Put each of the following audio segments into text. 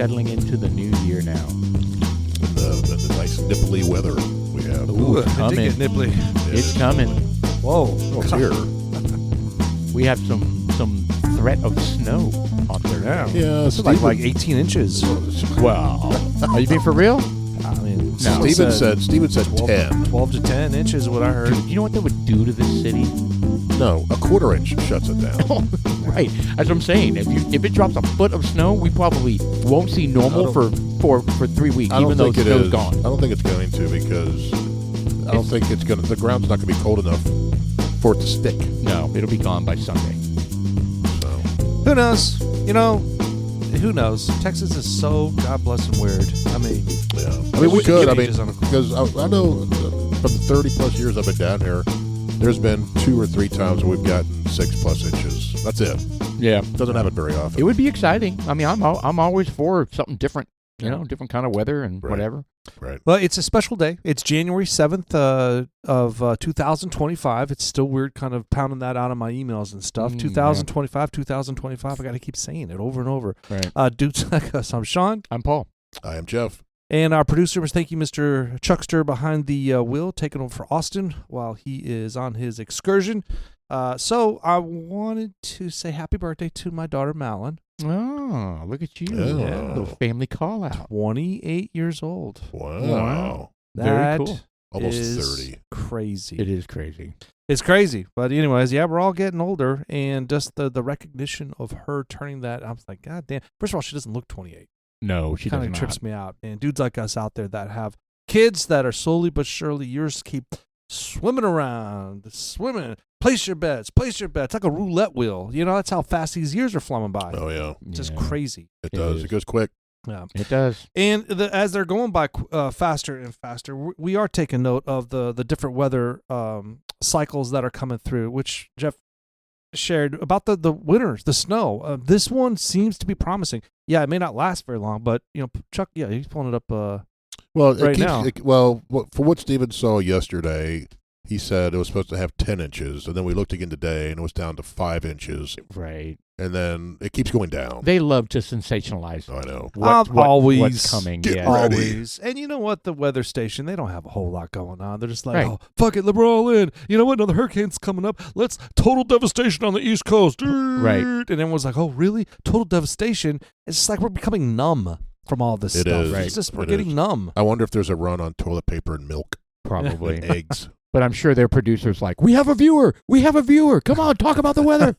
settling into the new year now. And the nice nipply weather we have. Ooh, it's I did coming. get nipply. It's coming. Whoa. Oh, it's here. We have some threat of snow out there now. Yeah, This is like 18 inches. Wow. Are you being for real? I mean, No. Steven said 12, 10. 12 to 10 inches is what I heard. Dude, you know what that would do to this city? No, a quarter inch shuts it down. Right. That's what I'm saying. If it drops a foot of snow, we probably won't see normal for 3 weeks, I don't even though think it snow's is. gone. I don't think it's going to because I don't think it's going to. The ground's not going to be cold enough for it to stick. No, it'll be gone by Sunday. So Who knows? You know, who knows? Texas is so God bless and weird. I mean, yeah. I mean, we could. I mean, changes on a- because I know from the 30 plus years I've been down here, there's been 2 or 3 times where we've gotten 6+ inches. That's it. Yeah. Doesn't happen very often. It would be exciting. I mean, I'm always for something different. You know, different kind of weather and Right. whatever. Right. well, it's a special day. It's January 7th of 2025. It's still weird kind of pounding that out of my emails and stuff. 2025, 2025. I got to keep saying it over and over. Right. Dudes like us. I'm Sean. I'm Paul. I am Jeff. And our producer was, thank you, Mr. Chuckster behind the wheel, taking over for Austin while he is on his excursion. So I wanted to say happy birthday to my daughter, Malin. Oh, look at you. Oh. Yeah. Little family call out. 28 years old. Wow. Very That cool. Almost is 30. crazy. It is crazy. It's crazy. But anyways, yeah, we're all getting older. And just the recognition of her turning that, I was like, God damn. First of all, she doesn't look 28. No, she Kind does of not. trips me out. And dudes like us out there that have kids that are slowly but surely, yours keep swimming around, swimming. Place your bets. It's like a roulette wheel. You know, that's how fast these years are flying by. Oh, yeah. It's just Yeah. crazy. It It does. is. It goes quick. Yeah. It does. And as they're going by faster and faster, we are taking note of the different weather cycles that are coming through, which Jeff shared about the winters, the snow. This one seems to be promising. Yeah, it may not last very long, but, you know, Chuck, yeah, he's pulling it up. Well, Right now. For what Steven saw yesterday, he said it was supposed to have 10 inches, and then we looked again today, and it was down to 5 inches, Right. and then it keeps going down. They love to sensationalize I know. Always. what's coming. Get Yeah. ready. Always. And you know what? The weather station, they don't have a whole lot going on. They're just like, Right. oh, fuck it, we're all in. You know what? Another hurricane's coming up. Let's total devastation on the East Coast. Right. And everyone's like, oh, really? Total devastation? It's just like we're becoming numb from all this It stuff. is. Right. It's just we're It getting is. numb. I wonder if there's a run on toilet paper and milk Probably. and eggs. But I'm sure their producer's like, we have a viewer. Come on, talk about the weather.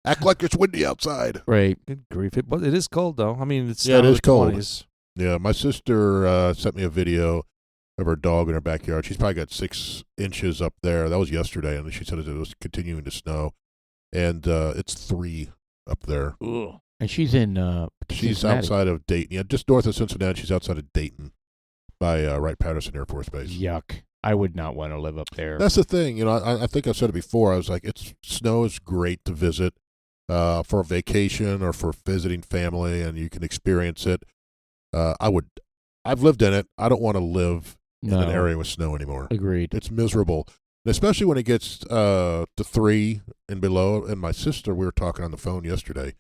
Act like it's windy outside. Right. Good grief. But it is cold, though. I mean, it's Yeah, it down to is the cold. 20s. Yeah, my sister sent me a video of her dog in her backyard. She's probably got 6 inches up there. That was yesterday, and she said it was continuing to snow. And it's 3 up there. Ugh. And she's in She's Cincinnati. outside of Dayton. Yeah, just north of Cincinnati. She's outside of Dayton by Wright-Patterson Air Force Base. Yuck. I would not want to live up there. That's the thing. You know, I think I've said it before. I was like, snow is great to visit for a vacation or for visiting family, and you can experience it. I've lived in it. I don't want to live in an area with snow anymore. Agreed. It's miserable, and especially when it gets to 3 and below. And my sister, we were talking on the phone yesterday,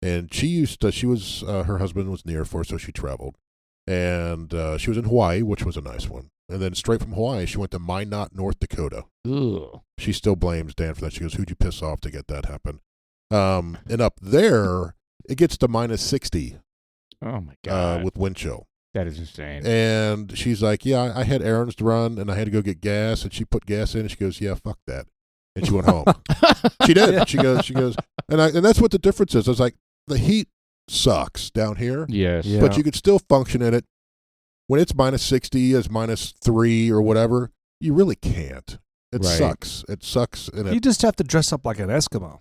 and her husband was in the Air Force, so she traveled, and she was in Hawaii, which was a nice one. And then straight from Hawaii, she went to Minot, North Dakota. Ugh. She still blames Dan for that. She goes, who'd you piss off to get that happen? And up there, it gets to minus 60 Oh, my God. with wind chill. That is insane. And she's like, yeah, I had errands to run, and I had to go get gas. And she put gas in, and she goes, yeah, fuck that. And she went home. She did. Yeah. She goes, and that's what the difference is. I was like, the heat sucks down here, Yes. Yeah. but you could still function in it. When it's minus 60, as minus 3 or whatever, you really can't. It Right. sucks. It sucks. And You just have to dress up like an Eskimo.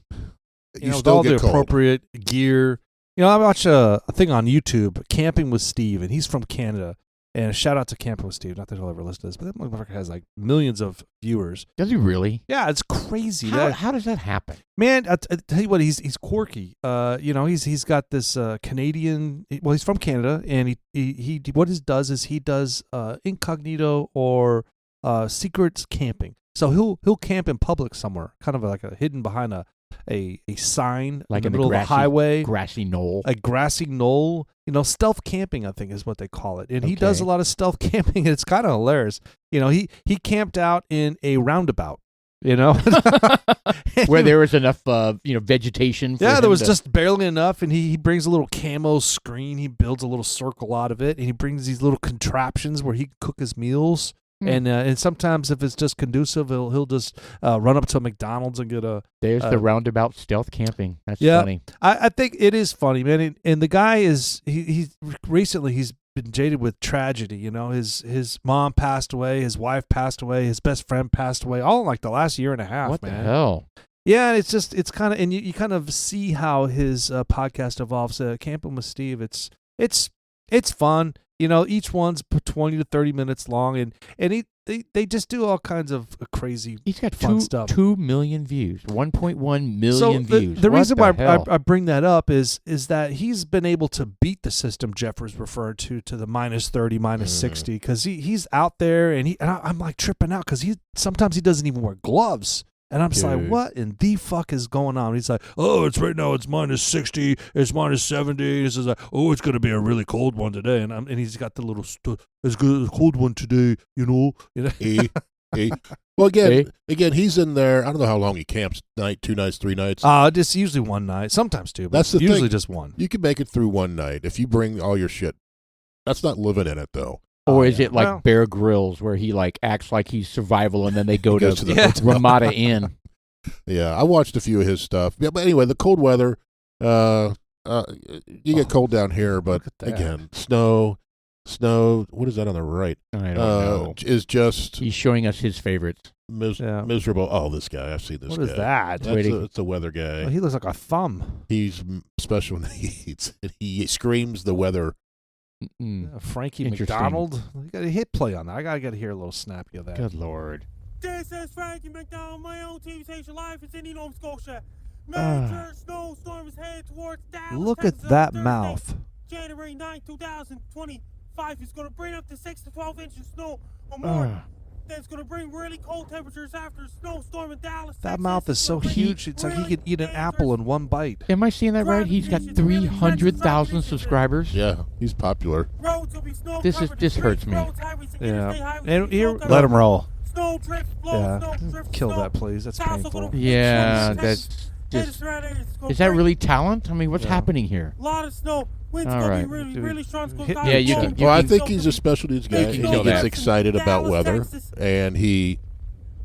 you With still all get the cold. appropriate gear. You know, I watch a thing on YouTube, Camping with Steve, and he's from Canada. And a shout out to Camping with Steve. Not that he'll ever listen to this, but that motherfucker has like millions of viewers. Does he really? Yeah, it's crazy. How does that happen? Man, I tell you what, he's quirky. You know, he's got this Canadian. Well, he's from Canada, and he what he does is he does incognito or secret camping. So he'll camp in public somewhere, kind of like hidden behind a sign Like in the in the middle of a highway, grassy knoll. a grassy knoll. Stealth camping, I think is what they call it. And he does a Okay. lot of stealth camping, and it's kind of hilarious. He camped out in a roundabout. Where there was enough, vegetation. For Yeah, there him was to- just barely enough, and he brings a little camo screen. He builds a little circle out of it, and he brings these little contraptions where he can cook his meals. And sometimes if it's just conducive, he'll just run up to a McDonald's and get a. There's the roundabout stealth camping. That's Yeah. funny. I think it is funny, man. And the guy is he's been jaded with tragedy. His mom passed away, his wife passed away, his best friend passed away, all in like the last year and a half. What man. the hell? Yeah, it's kind of, and you kind of see how his podcast evolves. Camping with Steve, it's fun. Each one's 20 to 30 minutes long, and they just do all kinds of crazy. He's got fun stuff. 2 million views, 1.1 million So views. the What reason why hell? I bring that up is that he's been able to beat the system Jeff was referring to the -30, -60, because he's out there, and I'm like tripping out because sometimes he doesn't even wear gloves. And I'm just like, Dude. what in the fuck is going on? He's like, oh, it's right now, it's -60, it's -70. This is like, oh, it's going to be a really cold one today. And he's got the little, it's good, a cold one today, Well, again, he's in there. I don't know how long he camps. Night, 2 nights, 3 nights. Just usually one night, sometimes two, but That's the usually thing. just one. You can make it through one night if you bring all your shit. That's not living in it, though. Or is it like Well- Bear Grylls, where he like acts like he's survival, and then they go He to, goes to the hotel. Ramada Inn? Yeah, I watched a few of his stuff. Yeah, but anyway, the cold weather. You get cold down here, but look at that. again, snow. What is that on the right? I don't know. Is just He's showing us his favorites. Yeah. miserable. Oh, this guy! I've seen this. What guy. is that? It's a weather guy. Oh, he looks like a thumb. He's special needs. He screams the weather. Mm. Frankie Interesting. McDonald. You got a hit play on that. I gotta hear a little snappy of that. Good Lord. This is Frankie McDonald, my own TV station live in Sydney, Nova Scotia. Major snowstorm is headed towards Dallas. Look Texas at on that Thursday, mouth. January 9, 2025. It's going to bring up to 6 to 12 inches of snow or more. Then it's going to bring really cold temperatures after a snowstorm in Dallas. That Texas. mouth is It's so gonna bring huge. It's like he really could eat an dangerous apple in one bite. Am I seeing that right? He's got 300,000 subscribers. Yeah, he's popular. roads will be snow This covered. this hurts me. Roads, highways, and Yeah. interstate highways And will be here- snow covered. Let him roll. Snow drifts, blows, Yeah. snow drifts, Kill snow. that, please. That's South will go painful. to Yeah, 20 that's Texas, just. surrounding areas, it's gonna Is that bring really talent? I mean, what's Yeah. happening here? a lot of snow. Winds All gonna right. be really, Dude, really strong. It's gonna hit die me. Yeah, you cold. can- you Well, I can- think he's a special needs guy. You He can kill gets that. excited about Dallas, weather, Texas, and he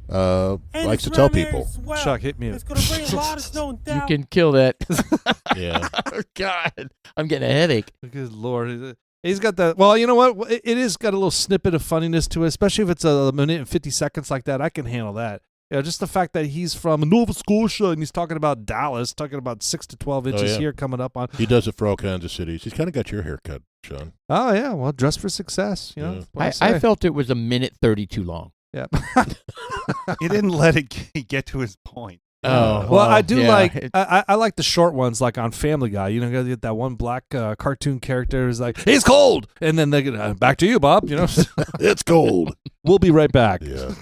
and likes the to tell surrounding people. areas as well. Chuck, hit me. It's gonna bring a lot of snow in You Dallas. can kill that. Yeah. Oh, God, I'm getting a headache. Good Lord. He's got that. Well, you know what? It is got a little snippet of funniness to it, especially if it's a minute and 50 seconds like that. I can handle that. Just the fact that he's from Nova Scotia and he's talking about Dallas, talking about 6 to 12 inches yeah. here coming up on. He does it for all kinds of cities. He's kind of got your haircut, Sean. Oh, yeah. Well, dressed for success. You know, Yeah. that's what I say. felt it was a minute 30 too long. Yeah. He didn't let it get to his point. Oh, Well, I do yeah. like I like the short ones, like on Family Guy. You know, you get that one black cartoon character who's like, "It's cold," and then they get back to you, Bob. You know, It's cold. we'll be right back. Yeah.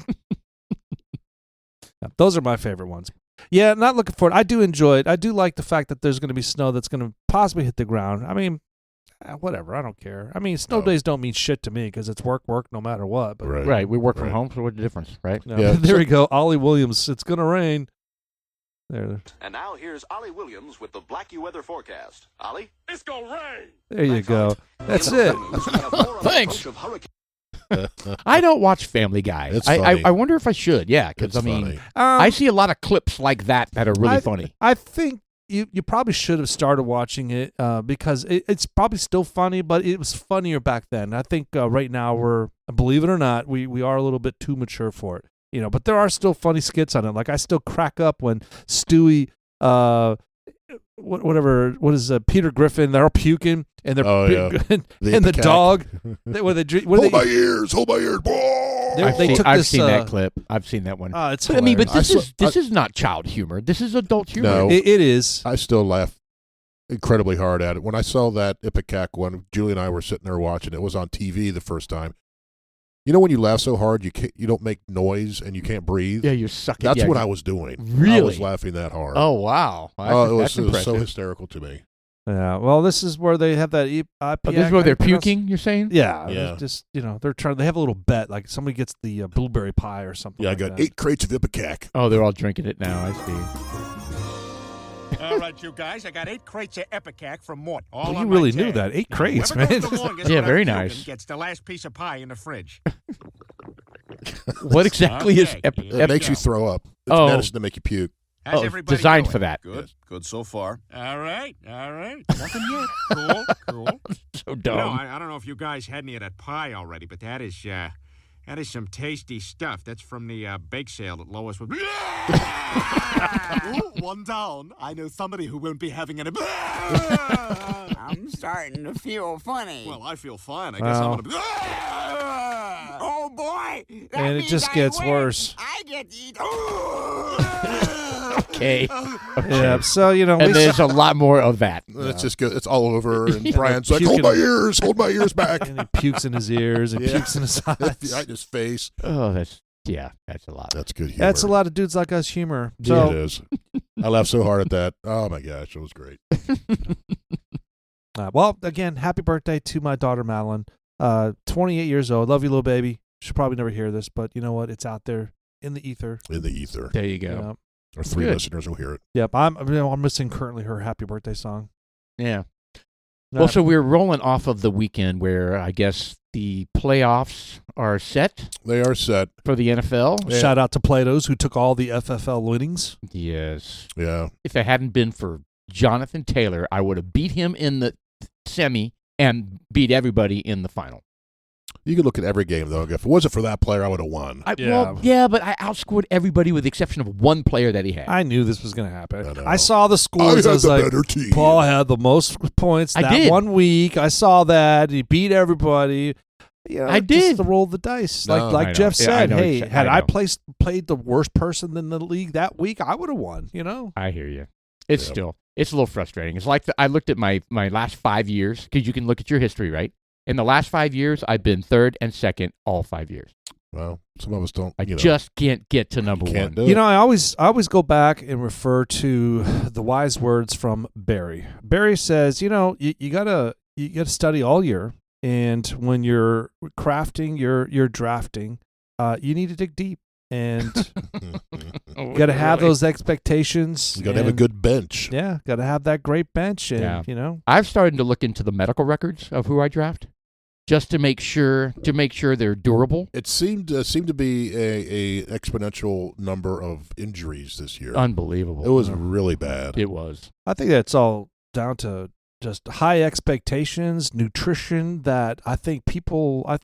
Yeah, those are my favorite ones. Yeah, not looking for it. I do enjoy it. I do like the fact that there's going to be snow that's going to possibly hit the ground. I mean, whatever. I don't care. I mean, snow No. days don't mean shit to me because it's work, no matter what. But Right. Right, we work from Right. home, so what's the difference, right? no. Yeah. There we go. Ollie Williams. It's going to rain. There. And now here's Ollie Williams with the Blackie weather forecast. Ollie? It's gonna rain. There you go. That's it. Thanks. I don't watch Family Guy. It's I funny. wonder if I should. Yeah, because It's I mean, funny. I see a lot of clips like that are really funny. I think you probably should have started watching it because it's probably still funny, but it was funnier back then. I think right now we're, believe it or not, we are a little bit too mature for it. You know, but there are still funny skits on it. Like I still crack up when Stewie, what is Peter Griffin? They're all puking and they're Oh, yeah. and the macaque. dog. Where they drink. Hold my ears. Hold my ears. I've seen that clip. I've seen that one. It's But I mean, but hilarious. this is not child humor. This is adult humor. No. It is. I still laugh incredibly hard at it. When I saw that Ipecac one, Julie and I were sitting there watching. It was on TV the first time. You know when you laugh so hard you don't make noise and you can't breathe? Yeah, you're sucking. That's yeah, what I was doing. Really? I was laughing that hard. Oh, wow. It That's was so impressive. hysterical to me. Yeah. Well, this is where they have that IPAC. Oh, this is where they're I guess. puking, you're saying? Yeah. Yeah. Just, they have a little bet, like somebody gets the blueberry pie or something. Yeah, I like got that. 8 crates of Ipecac. Oh, they're all drinking it now. I see. All right, you guys, I got 8 crates of Ipecac from Mort. All Well, on you my really tab. knew that. 8 crates, Whoever man. goes the longest Yeah, without very puking nice. Gets the last piece of pie in the fridge. What exactly is Okay. It makes you throw up. It's Oh. medicine to make you puke. How's everybody designed doing? for that. Good. Yes. Good so far. All right. Nothing yet. Cool. So You know, dumb. I don't know if you guys had any of that pie already, but that is some tasty stuff. That's from the bake sale that Lois was. Ooh, one down. I know somebody who won't be having any. I'm starting to feel funny. Well, I feel fine. I guess I'm gonna. Oh boy! That And it means just I gets win. worse. I get to eat. Okay. Yeah. So And there's a lot more of that. And it's just good. It's all over. And Yeah. Brian's like, Puking. hold my ears back. and he pukes in his ears and Yeah. pukes in his eyes. Right in his face. Oh, that's a lot. That's good humor. That's a lot of dudes like us humor. It So is. I laughed so hard at that. Oh my gosh, it was great. well, again, happy birthday to my daughter Madeline. 28 years old. Love you, little baby. She'll probably never hear this, but you know what? It's out there in the ether. In the ether. There you go. Yeah. Our 3 Good. listeners will hear it. Yep. I'm missing currently her happy birthday song. Yeah. Well, so we're rolling off of the weekend where I guess the playoffs are set They are set. for the NFL. Yeah. Shout out to Plato's who took all the FFL winnings. Yes. Yeah. If it hadn't been for Jonathan Taylor, I would have beat him in the semi and beat everybody in the final. You could look at every game, though. If it wasn't for that player, I would have won. Yeah. But I outscored everybody with the exception of one player that he had. I knew this was going to happen. I know. I saw the scores. I I had was the like, better team. Paul had the most points I that did. 1 week. I saw that. He beat everybody. I Just did. the roll of the dice. No, like I know. Jeff Yeah, I said, know hey, exa- had I I know. played the worst person in the league that week, I would have won, I hear you. It's Yeah. still, it's a little frustrating. It's like I looked at my last 5 years, because you can look at your history, right? In the last 5 years, I've been third and second all 5 years. Well, some of us don't. I just can't get to number can't one. do it. I always go back and refer to the wise words from Barry. Barry says, you gotta study all year, and when you're crafting your drafting, you need to dig deep, and you got to have those expectations. You got to have a and- good bench. Yeah, got to have that great bench, and Yeah. I've started to look into the medical records of who I draft, just to make sure they're durable. It seemed to be a exponential number of injuries this year. Unbelievable. It was really bad. It was. I think that's all down to just high expectations, nutrition. That I think people are.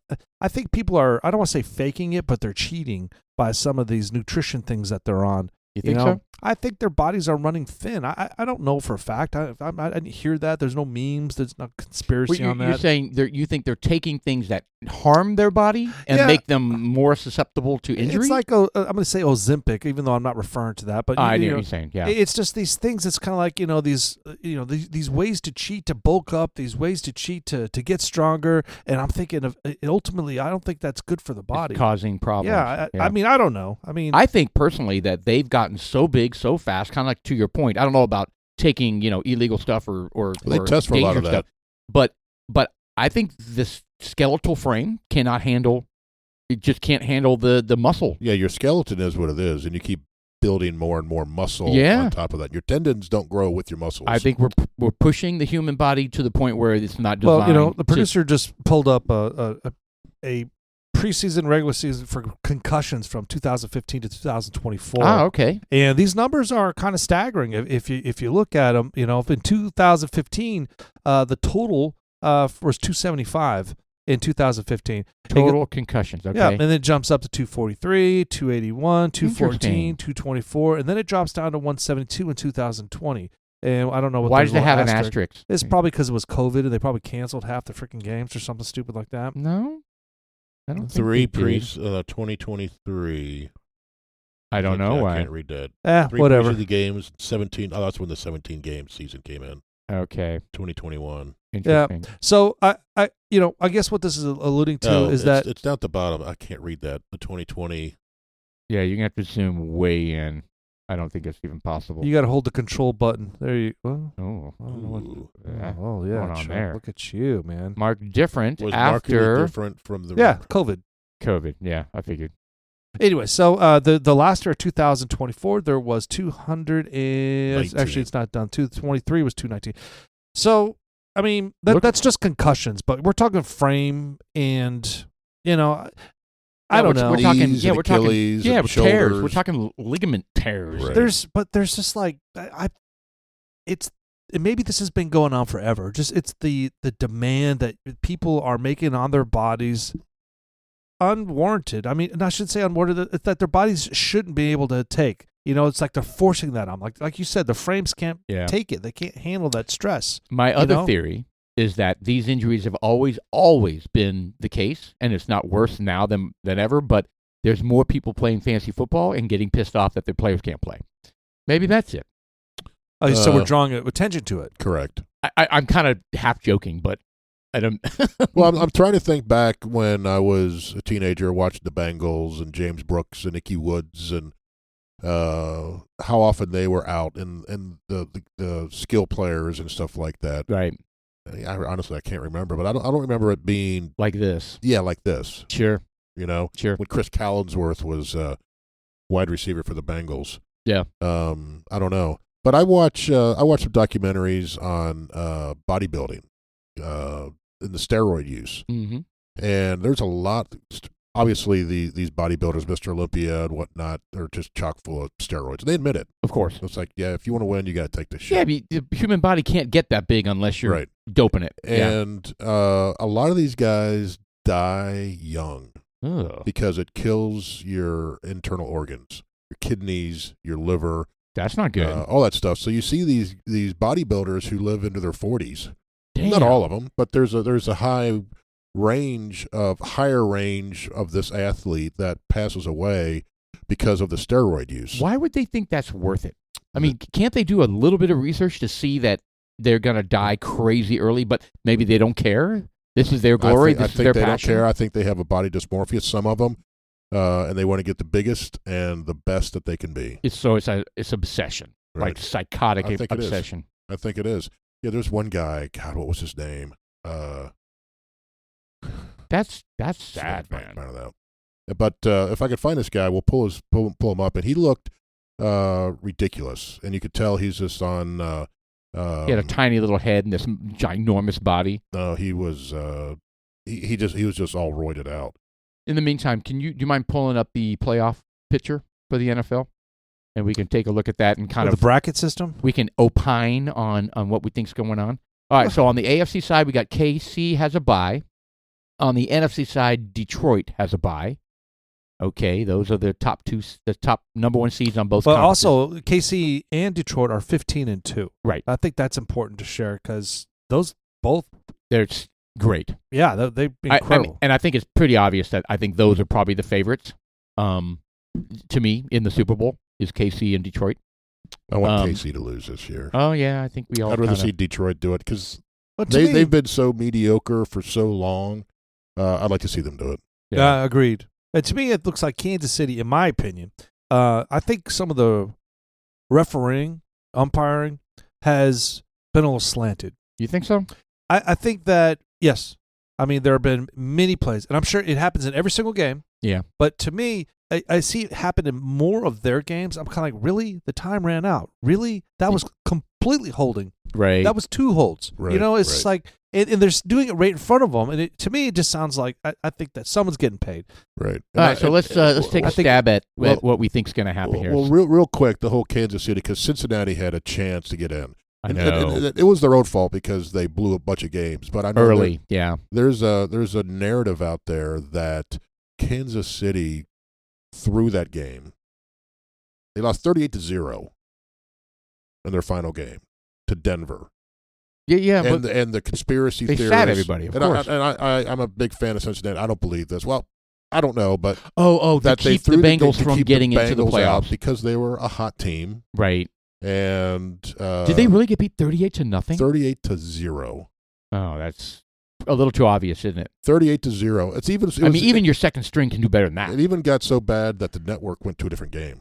I don't want to say faking it, but they're cheating by some of these nutrition things that they're on. You think so? I think their bodies are running thin. I don't know for a fact. I didn't hear that. There's no memes. There's no conspiracy on that. You're saying you think they're taking things that harm their body and Yeah. make them more susceptible to injury? It's like I'm going to say Ozempic, even though I'm not referring to that. But I you know know, what you're saying. Yeah. it's just these things. It's kind of like these ways to cheat to bulk up, these ways to cheat to get stronger. And I'm thinking of ultimately, I don't think that's good for the body. It's causing problems. Yeah, I mean, I don't know. I mean, I think personally that they've gotten so big so fast, kind of like to your point. I don't know about taking illegal stuff or They or test for a lot of dangerous stuff, but I think this skeletal frame cannot handle. It just can't handle the muscle. Yeah, your skeleton is what it is, and you keep building more and more muscle Yeah. on top of that. Your tendons don't grow with your muscles. I think we're pushing the human body to the point where it's not designed. well, the producer just pulled up a preseason, regular season for concussions from 2015 to 2024. Okay. And these numbers are kind of staggering. If you look at them, if in 2015, the total was 275 in 2015. Total concussions. Okay. Yeah, and then it jumps up to 243, 281, 214, Interesting. 224, and then it drops down to 172 in 2020. And I don't know what. Why there's does it a little have an asterisk? It's probably because it was COVID and they probably canceled half the freaking games or something stupid like that. No. I don't think they did. 2023. I don't know I why. can't read that. 3 Whatever. preseason games, 17. Oh, that's when the 17 game season came in. Okay. 2021. Interesting. So I guess what this is alluding to is it's, that it's down at the bottom. I can't read that. The 2020. Yeah, you're going to have to zoom way in. I don't think it's even possible. you got to hold the control button. There you go. Oh, I don't know what- Ooh. yeah. Oh, yeah. Going on Chuck, there. Look at you, man. Marked different Was markedly after different from the Yeah, COVID. COVID. Yeah, I figured. Anyway, so the last year, 2024, there was 200 and 19. actually it's not done. 223 was 219. So I mean Look- that's just concussions, but we're talking frame and I Yeah, don't know. We're talking. Knees Yeah, and we're talking. Achilles Yeah, and with tears. We're shoulders. talking ligament tears. Right. There's just like maybe this has been going on forever. Just it's the demand that people are making on their bodies unwarranted. I mean, and I should say unwarranted. It's that their bodies shouldn't be able to take. It's like they're forcing that on. Like you said, the frames can't take it. They can't handle that stress. My other theory is that these injuries have always been the case, and it's not worse now than ever. But there's more people playing fantasy football and getting pissed off that their players can't play. Maybe that's it. So we're drawing attention to it. Correct. I'm kind of half joking, but I don't. Well, I'm trying to think back when I was a teenager watching the Bengals and James Brooks and Ickey Woods and how often they were out and the skill players and stuff like that. Right. Honestly, I can't remember, but I don't remember it being Like this. Yeah, like this. Sure. Sure. When Chris Collinsworth was wide receiver for the Bengals. Yeah. I don't know, but I watch some documentaries on bodybuilding, and the steroid use, Mm-hmm. and there's a lot. Obviously, these bodybuilders, Mr. Olympia and whatnot, are just chock full of steroids. They admit it. Of course. It's like, yeah, if you want to win, you got to take this Yeah, shit. but the human body can't get that big unless you're Right. doping it. And a lot of these guys die young Ugh. because it kills your internal organs, your kidneys, your liver, That's not good. all that stuff. So you see these bodybuilders who live into their 40s. Damn. Not all of them, but there's a higher range of this athlete that passes away because of the steroid use. Why would they think that's worth it? I mean, can't they do a little bit of research to see that they're going to die crazy early, but maybe they don't care? This is their glory. I This think is their they passion. don't care. I think they have a body dysmorphia, some of them, and they want to get the biggest and the best that they can be. It's obsession, Right. like psychotic I think it is. obsession. I think it is. Yeah, there's one guy. God, what was his name? That's sad, man. Find it out. But if I could find this guy, we'll pull him up, and he looked ridiculous, and you could tell he's just on. He had a tiny little head and this ginormous body. No, he was. He was just all roided out. In the meantime, do you mind pulling up the playoff picture for the NFL, and we can take a look at that and kind the of bracket system? we can opine on what we think's going on. All right, so on the AFC side, we got KC has a bye. On the NFC side, Detroit has a bye. Okay, those are the top number one seeds on both. But conferences. also, KC and Detroit are 15-2. Right. I think that's important to share because those both. They're great. Yeah, they're incredible. and I think it's pretty obvious that I think those are probably the favorites. To me, in the Super Bowl is KC and Detroit. I want KC to lose this year. Oh yeah, I think we all. I'd rather kinda- see Detroit do it because But to me- they've been so mediocre for so long. I'd like to see them do it. Yeah. Agreed. And to me, it looks like Kansas City, in my opinion. I think some of the refereeing, umpiring has been a little slanted. You think so? I think that, yes. I mean, there have been many plays, and I'm sure it happens in every single game. Yeah. But to me, I see it happen in more of their games. I'm kind of like, really? The time ran out. Really? That was completely holding. Right. That was 2 holds. Right, You know, it's right. just like, and they're doing it right in front of them. And to me, it just sounds like I think that someone's getting paid. Right. All right, so let's take a stab at what we think's going to happen here. Well, real quick, the whole Kansas City, because Cincinnati had a chance to get in. I And know. it was their own fault because they blew a bunch of games. But I know Early, yeah. there's a narrative out there that Kansas City threw that game. They lost 38-0 in their final game to Denver. Yeah, and but the conspiracy they theorists. sat everybody, of course. I'm a big fan of Cincinnati. I don't believe this. Well, I don't know, but to that they keep the threw Bengals to from keep getting the into the Bengals out playoffs. because they were a hot team. Right. And Did they really get beat 38-0? 38-0? Oh, that's a little too obvious, isn't it? 38-0. It's even. Even your second string can do better than that. It even got so bad that the network went to a different game.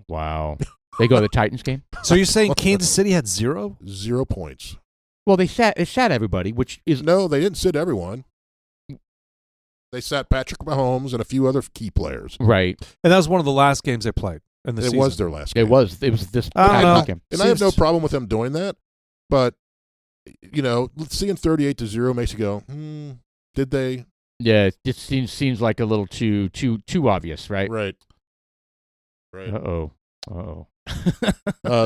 Wow. They go to the Titans game? So you're saying Kansas City had 0? 0 points. Well, they sat everybody, which is No, they didn't sit everyone. They sat Patrick Mahomes and a few other key players. right. And that was one of the last games they played in the It season. was their last game. It was this I don't past know. weekend. And I have no Seems- problem with them doing that, but seeing 38-0 makes you go, did they? Yeah, it just seems like a little too obvious, right? Right. Uh-oh.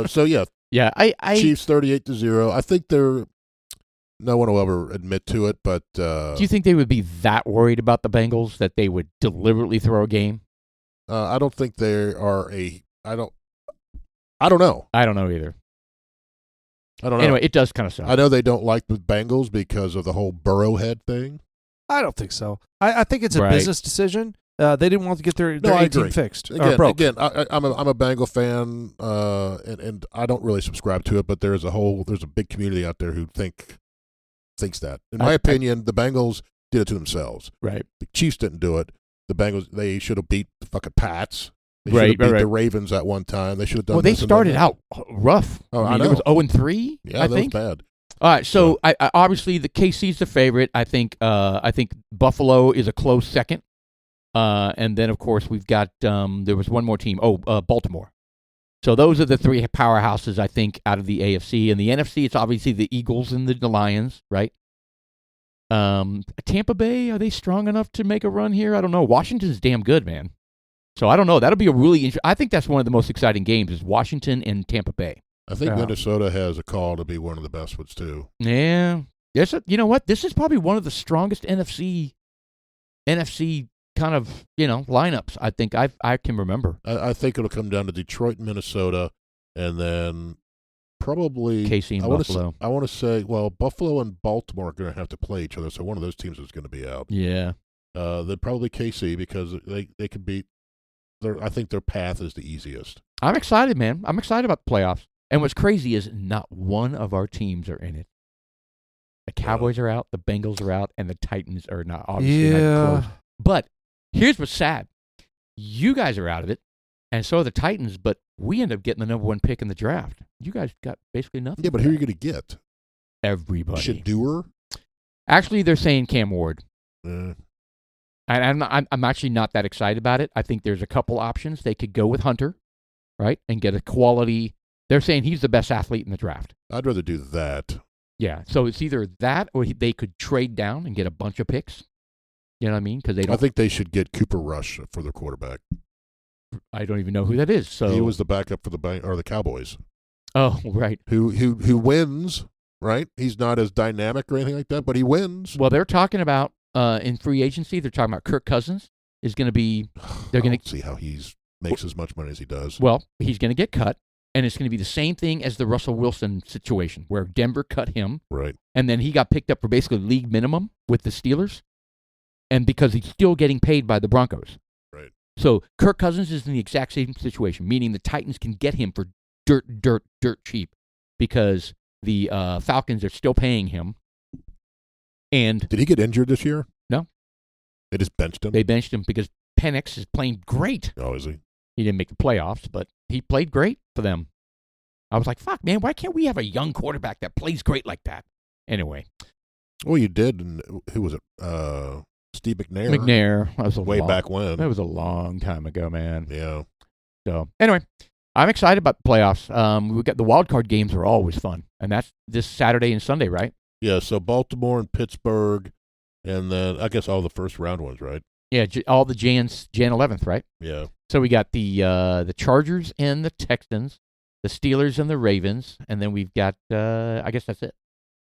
So yeah, Yeah, I Chiefs 38-0. I think no one will ever admit to it, but do you think they would be that worried about the Bengals that they would deliberately throw a game? I don't think they are I don't know. I don't know either. I don't know. Anyway, it does kind of suck. I know they don't like the Bengals because of the whole Burrowhead thing. I don't think so. I think it's a Right. business decision. They didn't want to get their No, I 18 agree. fixed. Again, or broke. I'm a Bengal fan, and I don't really subscribe to it, but there's a big community out there who thinks that. In my opinion, the Bengals did it to themselves. Right. The Chiefs didn't do it. The Bengals, they should have beat the fucking Pats. They Right, should have beat right. the Ravens at one time. They should have done. Well, they this and started that. out rough. Oh, I It know. was 0-3. Yeah, I that think. was bad. All right, so I obviously the KC's the favorite. I think Buffalo is a close second, and then of course we've got there was one more team. Baltimore. So those are the three powerhouses I think out of the AFC and the NFC. It's obviously the Eagles and the Lions, right? Tampa Bay, are they strong enough to make a run here? I don't know. Washington's damn good, man. So I don't know. That'll be a really I think that's one of the most exciting games is Washington and Tampa Bay. I think Yeah. Minnesota has a call to be one of the best ones too. Yeah. You know what? This is probably one of the strongest NFC kind of, lineups I think I can remember. I think it'll come down to Detroit, Minnesota, and then probably KC and I wanna Buffalo. I want to say, well, Buffalo and Baltimore are going to have to play each other, so one of those teams is going to be out. Yeah. Then probably KC because they could beat. I think their path is the easiest. I'm excited, man. I'm excited about the playoffs. And what's crazy is not one of our teams are in it. The Cowboys are out, the Bengals are out, and the Titans are not obviously not Yeah. close. But here's what's sad. You guys are out of it, and so are the Titans, but we end up getting the number one pick in the draft. You guys got basically nothing. Yeah, but who are you going to get? Everybody. Shadeur? Actually, they're saying Cam Ward. Uh, And I'm actually not that excited about it. I think there's a couple options. They could go with Hunter, right, and get a quality. They're saying he's the best athlete in the draft. I'd rather do that. Yeah, so it's either that or they could trade down and get a bunch of picks. You know what I mean? Because they don't. I think they should get Cooper Rush for their quarterback. I don't even know who that is. So He was the backup for the Cowboys. Oh, right. Who wins? Right? He's not as dynamic or anything like that, but he wins. Well, they're talking about in free agency. They're talking about Kirk Cousins is going to be. They're going to see how he's makes as much money as he does. Well, he's going to get cut, and it's going to be the same thing as the Russell Wilson situation, where Denver cut him, Right. and then he got picked up for basically league minimum with the Steelers, and because he's still getting paid by the Broncos. Right. So Kirk Cousins is in the exact same situation, meaning the Titans can get him for dirt cheap because the Falcons are still paying him. And did he get injured this year? No. They just benched him? They benched him because Penix is playing great. Oh, is he? He didn't make the playoffs, but he played great for them. I was like, fuck, man, why can't we have a young quarterback that plays great like that? Anyway. Well, you did. And who was it? Steve McNair. McNair. That was way back when. That was a long time ago, man. Yeah. So, anyway, I'm excited about the playoffs. We got the wild card games are always fun, and that's this Saturday and Sunday, right? Yeah, so Baltimore and Pittsburgh, and then I guess all the first round ones, right? Yeah, all the Jan 11th, right? Yeah. So we got the Chargers and the Texans, the Steelers and the Ravens, and then we've got I guess that's it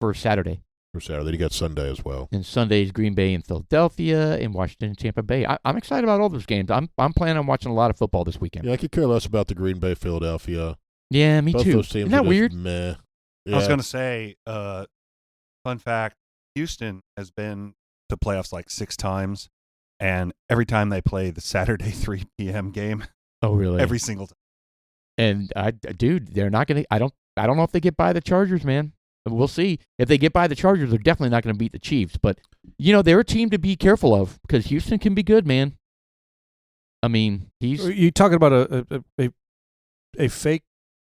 for Saturday. For Saturday, you got Sunday as well. And Sunday's Green Bay and Philadelphia, and Washington and Tampa Bay. I'm excited about all those games. I'm planning on watching a lot of football this weekend. Yeah, I could care less about the Green Bay, Philadelphia. Yeah, me Both too. those teams Isn't that are just weird? Meh. Yeah. I was going to say, fun fact, Houston has been to playoffs like 6 times, and every time they play the Saturday 3 p.m. game, Oh, really? every single time. And dude, they're not gonna. I don't know if they get by the Chargers, man. we'll see. If they get by the Chargers, they're definitely not going to beat the Chiefs. But, you know, they're a team to be careful of because Houston can be good, man. I mean, Are you talking about a fake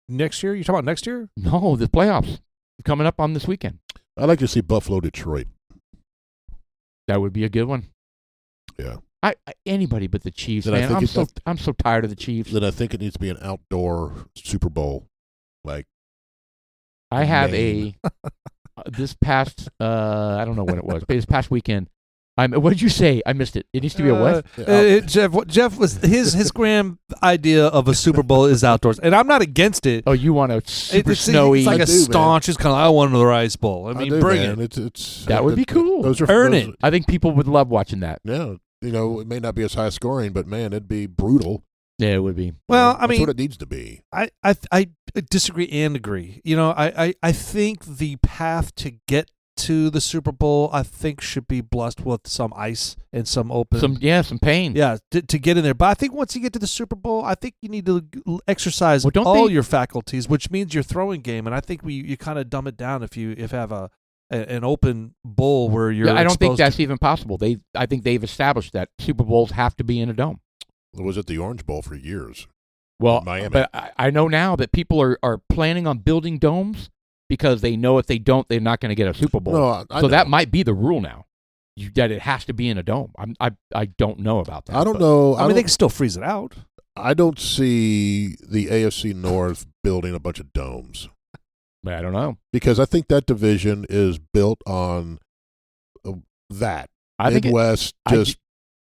next year? You talking about next year? No, the playoffs coming up on this weekend. I'd like to see Buffalo, Detroit. That would be a good one. Yeah. Anybody but the Chiefs, Then I man. think I'm so tired of the Chiefs. Then I think it needs to be an outdoor Super Bowl. Like, I have Maine. this past I don't know when it was, but this past weekend. What did you say? I missed it. It needs to be a what? Jeff was his grand idea of a Super Bowl is outdoors, and I'm not against it. Oh, you want a super It's snowy? like I a do, staunch. It's kind of I want another Ice Bowl. I mean, bring man. it. That would be cool. Earn it. I think people would love watching that. Yeah, you know, it may not be as high scoring, but man, it'd be brutal. Yeah, it would be. Well, That's I mean, what it needs to be. I disagree and agree. You know, I think the path to get to the Super Bowl, I think, should be blessed with some ice and some open. Some pain. Yeah, to get in there. But I think once you get to the Super Bowl, I think you need to exercise Well, don't all they- your faculties, which means your throwing game. And I think you kind of dumb it down if you have an open bowl where you're. Yeah, I don't think exposed that's to- even possible. I think they've established that Super Bowls have to be in a dome. It was at the Orange Bowl for years. Well, in Miami. but I know now that people are planning on building domes because they know if they don't, they're not going to get a Super Bowl. No, I so know. that might be the rule now. That it has to be in a dome. I don't know about that. I don't but- know. I mean, they can still freeze it out. I don't see the AFC North building a bunch of domes But I don't know. because I think that division is built on that. I think Midwest, I just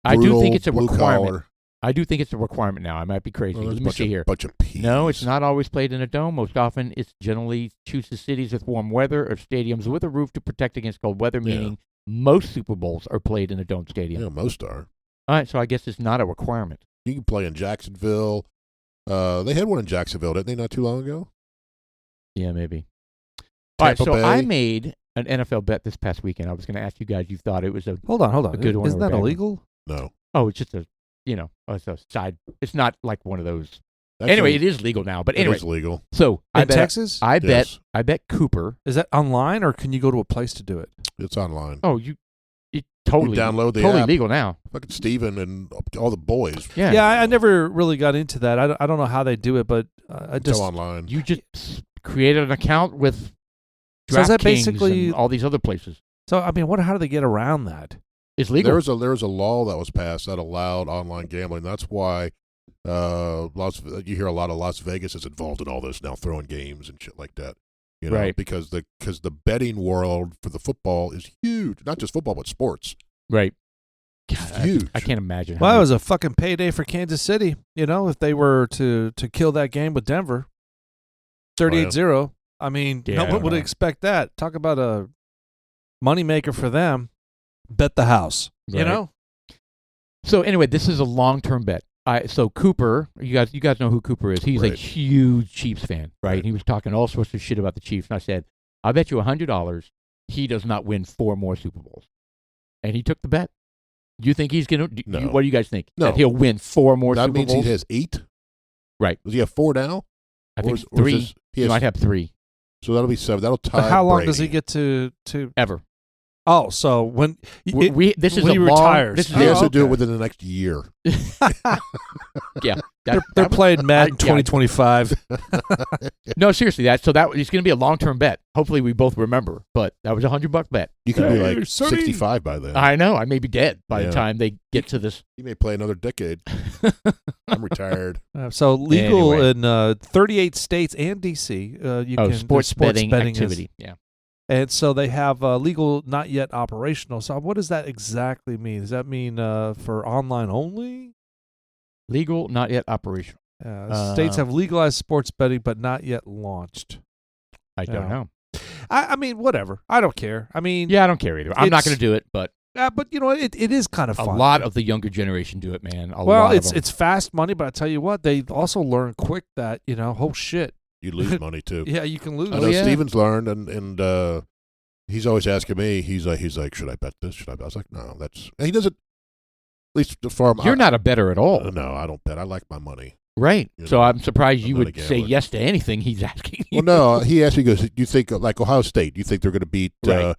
I do brutal, think it's a blue requirement. collar. I do think it's a requirement now. I might be crazy. Well, there's Let a me see here. bunch of peas. No, it's not always played in a dome. Most often, it's generally chooses cities with warm weather or stadiums with a roof to protect against cold weather, Yeah. meaning most Super Bowls are played in a dome stadium. Yeah, most are. All right, so I guess it's not a requirement. You can play in Jacksonville. They had one in Jacksonville, didn't they, not too long ago? Yeah, maybe. All right, Tampa so Bay. I made an NFL bet this past weekend. I was going to ask you guys, you thought it was a Hold on. A good one Isn't or a that bad one? illegal? No. oh, it's just a it's a side. It's not like one of those. Actually, Anyway, it is legal now. But anyway, it is legal. so In Texas? I Yes. bet Cooper. Is that online, or can you go to a place to do it? It's online. Oh, it totally download the totally app. legal now. Look at Steven and all the boys. Yeah, Yeah, I never really got into that. I don't know how they do it, but I It's just all online. You just created an account with So is that DraftKings basically- and all these other places. so I mean, how do they get around that? It's legal. There was a law that was passed that allowed online gambling. That's why you hear a lot of Las Vegas is involved in all this now, throwing games and shit like that. You know, Right. because the betting world for the football is huge. Not just football, but sports. Right. It's God, huge. I can't imagine. Well, how it was a fucking payday for Kansas City. You know, if they were to kill that game with Denver, 38-0. I mean, Yeah, no I one don't would know. expect that. Talk about a moneymaker for them. Bet the house. You Right. know? So anyway, this is a long-term bet. So Cooper, you guys know who Cooper is. He's a Right. huge Chiefs fan, right? Right. And he was talking all sorts of shit about the Chiefs. And I said, I bet you $100 he does not win 4 more Super Bowls. And he took the bet. Do you think he's going to? No. What do you guys think? No. That he'll win 4 more That Super means Bowls? he has 8. Right. Does he have 4 now? I think Or is 3. this- he He has, might have 3 so that'll be 7. That'll tie. But how long does he Brady. get to? ever. Oh, so when This is when a he long. retires. This is He has to Oh, do it okay. within the next year. yeah. they're that- playing Madden yeah. 2025. No, seriously, it's going to be a long-term bet. Hopefully, we both remember. But that was $100 bet. You could be Hey, like Sonny. 65 by then. I know. I may be dead by the Yeah. time they get to this. He may play another decade. I'm retired. So legal Anyway. in 38 states and DC. You Oh, can sports betting is- activity. Yeah. and so they have legal, not yet operational. So what does that exactly mean? Does that mean for online only? Legal, not yet operational. States have legalized sports betting, but not yet launched. I don't Yeah. know. I mean, whatever. I don't care. I mean, Yeah, I don't care either. I'm not It's- going to do it, but but you know, it is kind of a fun. lot of the younger generation do it, man. A well, lot it's of them. it's fast money, but I tell you what, they also learn quick that oh shit, You lose money too. yeah, you can lose. I know yeah. Steven's learned, and he's always asking me. He's like, should I bet this? Should I bet? I was like, no, that's. And he doesn't. At least for You're not a bettor at all. No, I don't bet. I like my money. Right. You So know, I'm surprised you I'm not would a say gambler. yes to anything he's asking you. Well, no, he asked me, he goes, do you think, like Ohio State, do you think they're going to beat, Right.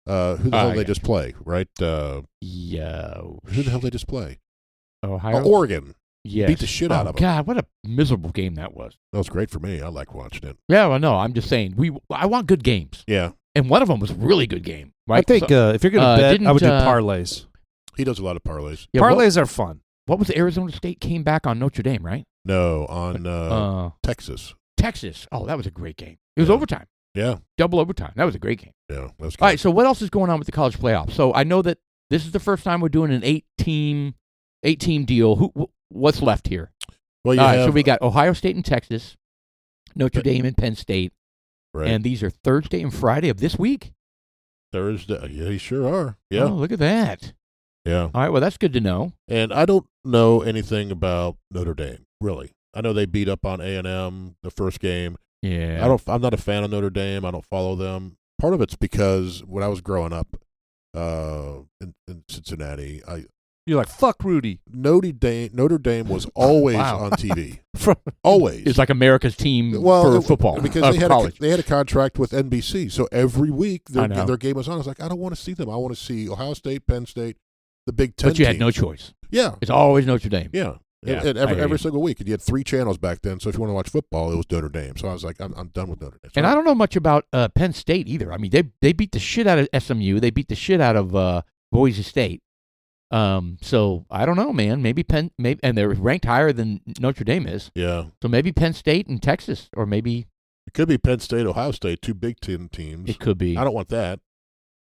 who the hell did they yeah. just play, right? Yeah. Who the hell did they just play? Ohio? Oregon. Yes. beat the shit out of 'em. God, what a miserable game that was. That was great for me. I like watching it. Yeah, well, no, I'm just saying, I want good games. Yeah. And one of them was a really good game. Right? I think if you're going to bet, I would do didn't, parlays. He does a lot of parlays. Yeah, Parlays are fun. What was Arizona State came back on Notre Dame, right? No, on Texas. Texas. Oh, that was a great game. It was Yeah. overtime. Yeah. Double overtime. That was a great game. Yeah. That was good. All right, so what else is going on with the college playoffs? So I know that this is the first time we're doing an eight-team deal. What's left here? Well, All right, so we got Ohio State and Texas, Notre Dame and Penn State, right. and these are Thursday and Friday of this week? Thursday. Yeah, you sure are. Yeah. Oh, look at that. Yeah. All right, well, that's good to know. And I don't know anything about Notre Dame, really. I know they beat up on A&M the first game. Yeah. I'm not a fan of Notre Dame. I don't follow them. Part of it's because when I was growing up in Cincinnati, You're like, fuck Rudy. Notre Dame was always Wow. on TV. Always. It's like America's team for football. Because college. they had a contract with NBC. So every week I know. their game was on. I was like, I don't want to see them. I want to see Ohio State, Penn State, the Big Ten But you had no teams. choice. Yeah. It's always Notre Dame. Yeah. Yeah, And I hear every you. single week. And you had 3 channels back then. So if you want to watch football, it was Notre Dame. So I was like, I'm done with Notre Dame. So And I don't know much about Penn State either. I mean, they beat the shit out of SMU. They beat the shit out of Boise State. So I don't know, man. Maybe and they're ranked higher than Notre Dame is. Yeah. So maybe Penn State and Texas, or maybe It could be Penn State, Ohio State, 2 Big Ten teams. it could be. I don't want that.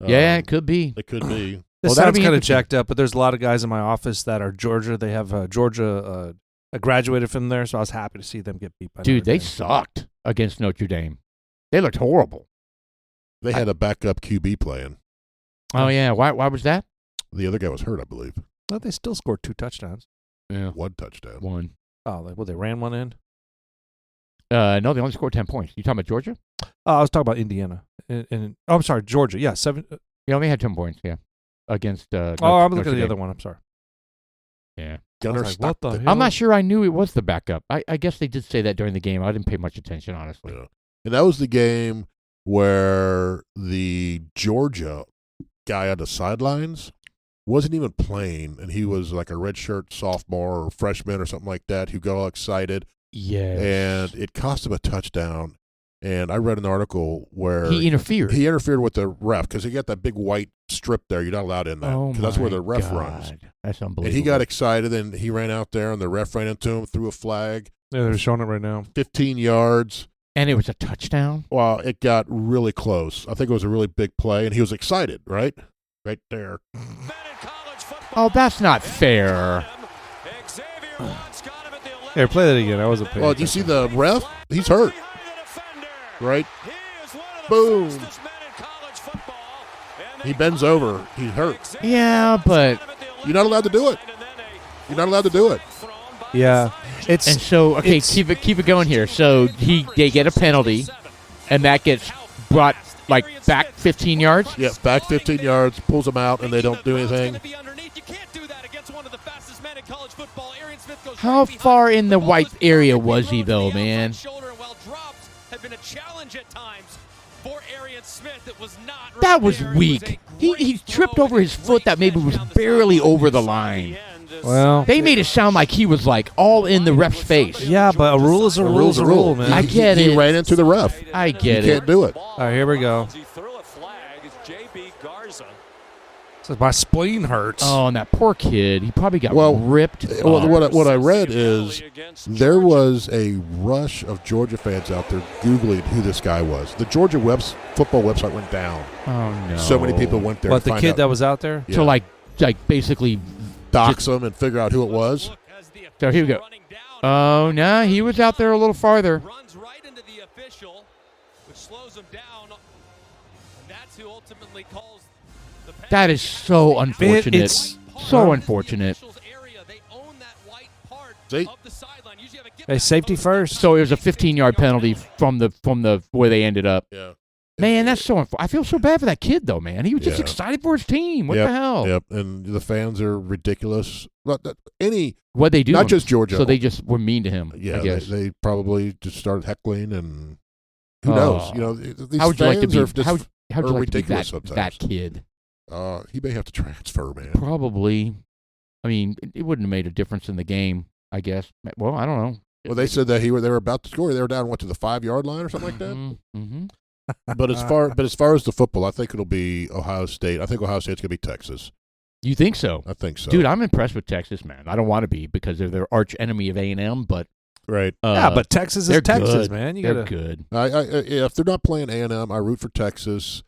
Yeah, it could be. It could be. This Well, that'll sounds be kind of interesting. jacked up, but there's a lot of guys in my office that are Georgia. They have Georgia graduated from there, so I was happy to see them get beat by Dude, Notre they Dame. sucked against Notre Dame. They looked horrible. They had a backup QB playing. Oh yeah, why was that? The other guy was hurt, I believe. No, they still scored 2 touchdowns. Yeah, 1 touchdown. one. Oh, they ran one in? No, they only scored 10 points. You talking about Georgia? I was talking about Indiana. I'm sorry, Georgia. Yeah, 7. They only had 10 points. Yeah, against. I'm Notre looking at the Dame. other one. I'm sorry. Yeah. Gunner I was like, what the Stockton. hell? I'm not sure I knew it was the backup. I guess they did say that during the game. I didn't pay much attention, honestly. Yeah. And that was the game where the Georgia guy on the sidelines wasn't even playing, and he was like a redshirt sophomore or freshman or something like that who got all excited, Yes. and it cost him a touchdown. And I read an article where He interfered. he interfered with the ref because he got that big white strip there. You're not allowed in that Oh, because that's where my the ref God. runs. That's unbelievable. And he got excited, and he ran out there, and the ref ran into him, threw a flag, Yeah, they're showing it right now. 15 yards. And it was a touchdown? Well, it got really close. I think it was a really big play, and he was excited, right? Right there. Oh, that's not fair. Here, play that again. I wasn't paying Well, do you see the ref? He's hurt. Right? Boom. He bends over. He's hurt. Yeah, but You're not allowed to do it. You're not allowed to do it. Yeah. and so okay, it's- keep it going here. So they get a penalty, and that gets brought like back 15 yards. Yeah, back 15 yards, pulls him out, and they don't do anything. How far in the white area was he though, man? That was weak. He tripped over his foot that maybe was barely over the line. Well, They made it sound like he was like all in the ref's face. yeah, but a rule is a rule is a rule, man. I get He it. ran into the ref. I You get can't it. do it. All right, here we go. Says my spleen hurts. Oh, and that poor kid. He probably got Well, ripped. Well, off. what I read is there was a rush of Georgia fans out there Googling who this guy was. The Georgia football website went down. Oh no. So many people went there But to the find kid out. that was out there? Yeah. So like basically. dox them and figure out who it was. So here we go. Oh no, he was out there a little farther. Runs right into the official, which slows him down. And that's who ultimately calls the penalty. That is so unfortunate. It's so unfortunate. See? Hey, safety first. So it was a 15-yard penalty from the where they ended up. Yeah. Man, that's so I feel so bad for that kid, though, man. He was just Yeah. excited for his team. What Yep, the hell? Yep, and the fans are ridiculous. Any, What they do? not to him. just Georgia. So they just were mean to him. yeah, I guess. they probably just started heckling, and who knows? You know, these how would you like to fans be? are just How'd you are like to be ridiculous that sometimes. kid? He may have to transfer, man. Probably. I mean, it wouldn't have made a difference in the game. I guess. Well, I don't know. Well, they said that they were about to score. They were down to the 5-yard line or something like that. Mm-hmm. But as far as the football, I think it'll be Ohio State. I think Ohio State's gonna be Texas. You think so? I think so, Dude. I'm impressed with Texas, man. I don't want to be because they're their arch enemy of A&M, but right. Yeah, but Texas they're is Texas, good. man. You They're gotta, good. If they're not playing A&M, I root for Texas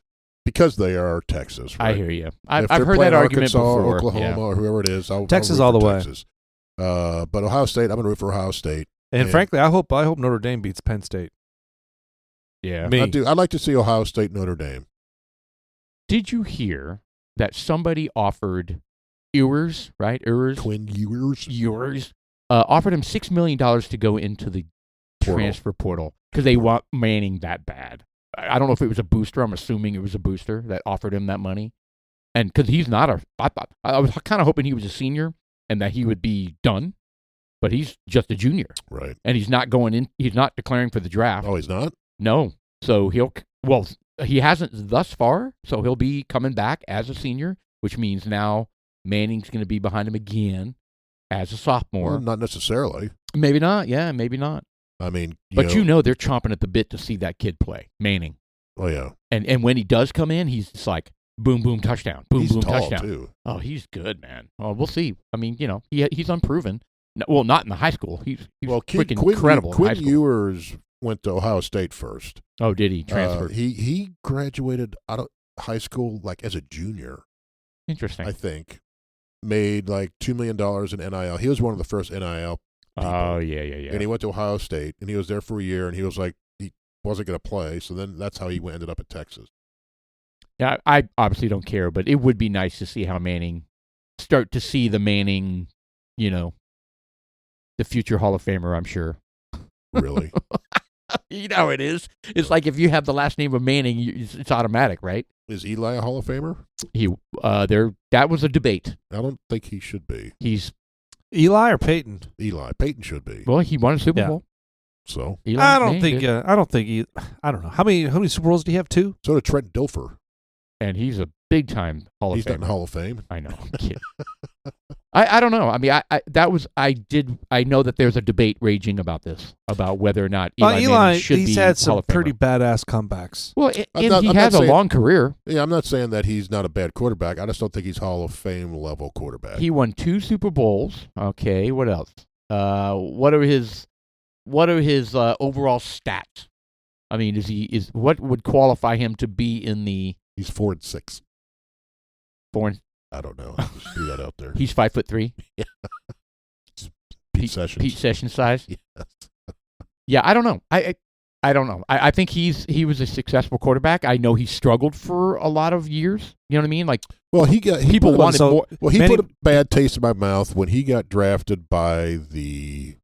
because they are Texas. Right? I hear you. If I've they're heard playing that argument Arkansas before. or Oklahoma Yeah. or whoever it is, I'll Texas root all for the way. Texas. But Ohio State, I'm gonna root for Ohio State. and frankly, I hope Notre Dame beats Penn State. Yeah. Me. I'd like to see Ohio State Notre Dame. Did you hear that somebody offered Ewers, right? Twin Ewers. Offered him $6 million to go into the transfer portal because they want Manning that bad. I don't know if it was a booster. I'm assuming it was a booster that offered him that money. And because he's not I was kind of hoping he was a senior and that he would be done, but he's just a junior. Right. And he's not he's not declaring for the draft. Oh, he's not? No. So he hasn't thus far, so he'll be coming back as a senior, which means now Manning's going to be behind him again as a sophomore. Well, not necessarily. Maybe not. Yeah, maybe not. I mean, But they're chomping at the bit to see that kid play, Manning. Oh, yeah. And when he does come in, he's just like, boom, boom, touchdown. Boom, He's boom, tall, touchdown. too. Oh, he's good, man. Oh, we'll see. I mean, he's unproven. No, well, not in the high school. He's freaking incredible in high Quinn school. Ewers went to Ohio State first. Oh, did he? Transferred. He graduated out of high school like as a junior, Interesting. I think. Made like $2 million in NIL. He was one of the first NIL people. Oh, yeah. And he went to Ohio State, and he was there for a year, and he was like, he wasn't going to play, so then that's how he ended up at Texas. Yeah, I obviously don't care, but it would be nice to see how start to see the Manning, the future Hall of Famer, I'm sure. Really? You know how it is. It's like if you have the last name of Manning, it's automatic, right? Is Eli a Hall of Famer? That was a debate. I don't think he should be. He's Eli or Peyton? Eli. Peyton should be. Well, he won a Super Yeah. Bowl. So Eli I don't Manning think. did. I don't think. I don't know how many Super Bowls do you have? 2. So did Trent Dilfer. And he's a big time Hall of He's Famer. not in the Hall of Fame. I know. I'm kidding. I don't know. I mean, I know that there's a debate raging about this, about whether or not Eli Manning should be he's had Hall some of Famer. pretty badass comebacks. Well, I'm and not he has a saying- long career. Yeah, I'm not saying that he's not a bad quarterback. I just don't think he's Hall of Fame level quarterback. He won 2 Super Bowls. Okay, what else? What are his overall stats? I mean, what would qualify him to be in the He's 4-6. foreign? I don't know. I just threw that out there. He's 5'3". Pete Sessions. Pete Sessions size. Yes. Yeah, I don't know. I don't know. I think he was a successful quarterback. I know he struggled for a lot of years. You know what I mean? Like, Well, people put- wanted so- more. Well, he Manning- put a bad taste in my mouth when he got drafted by the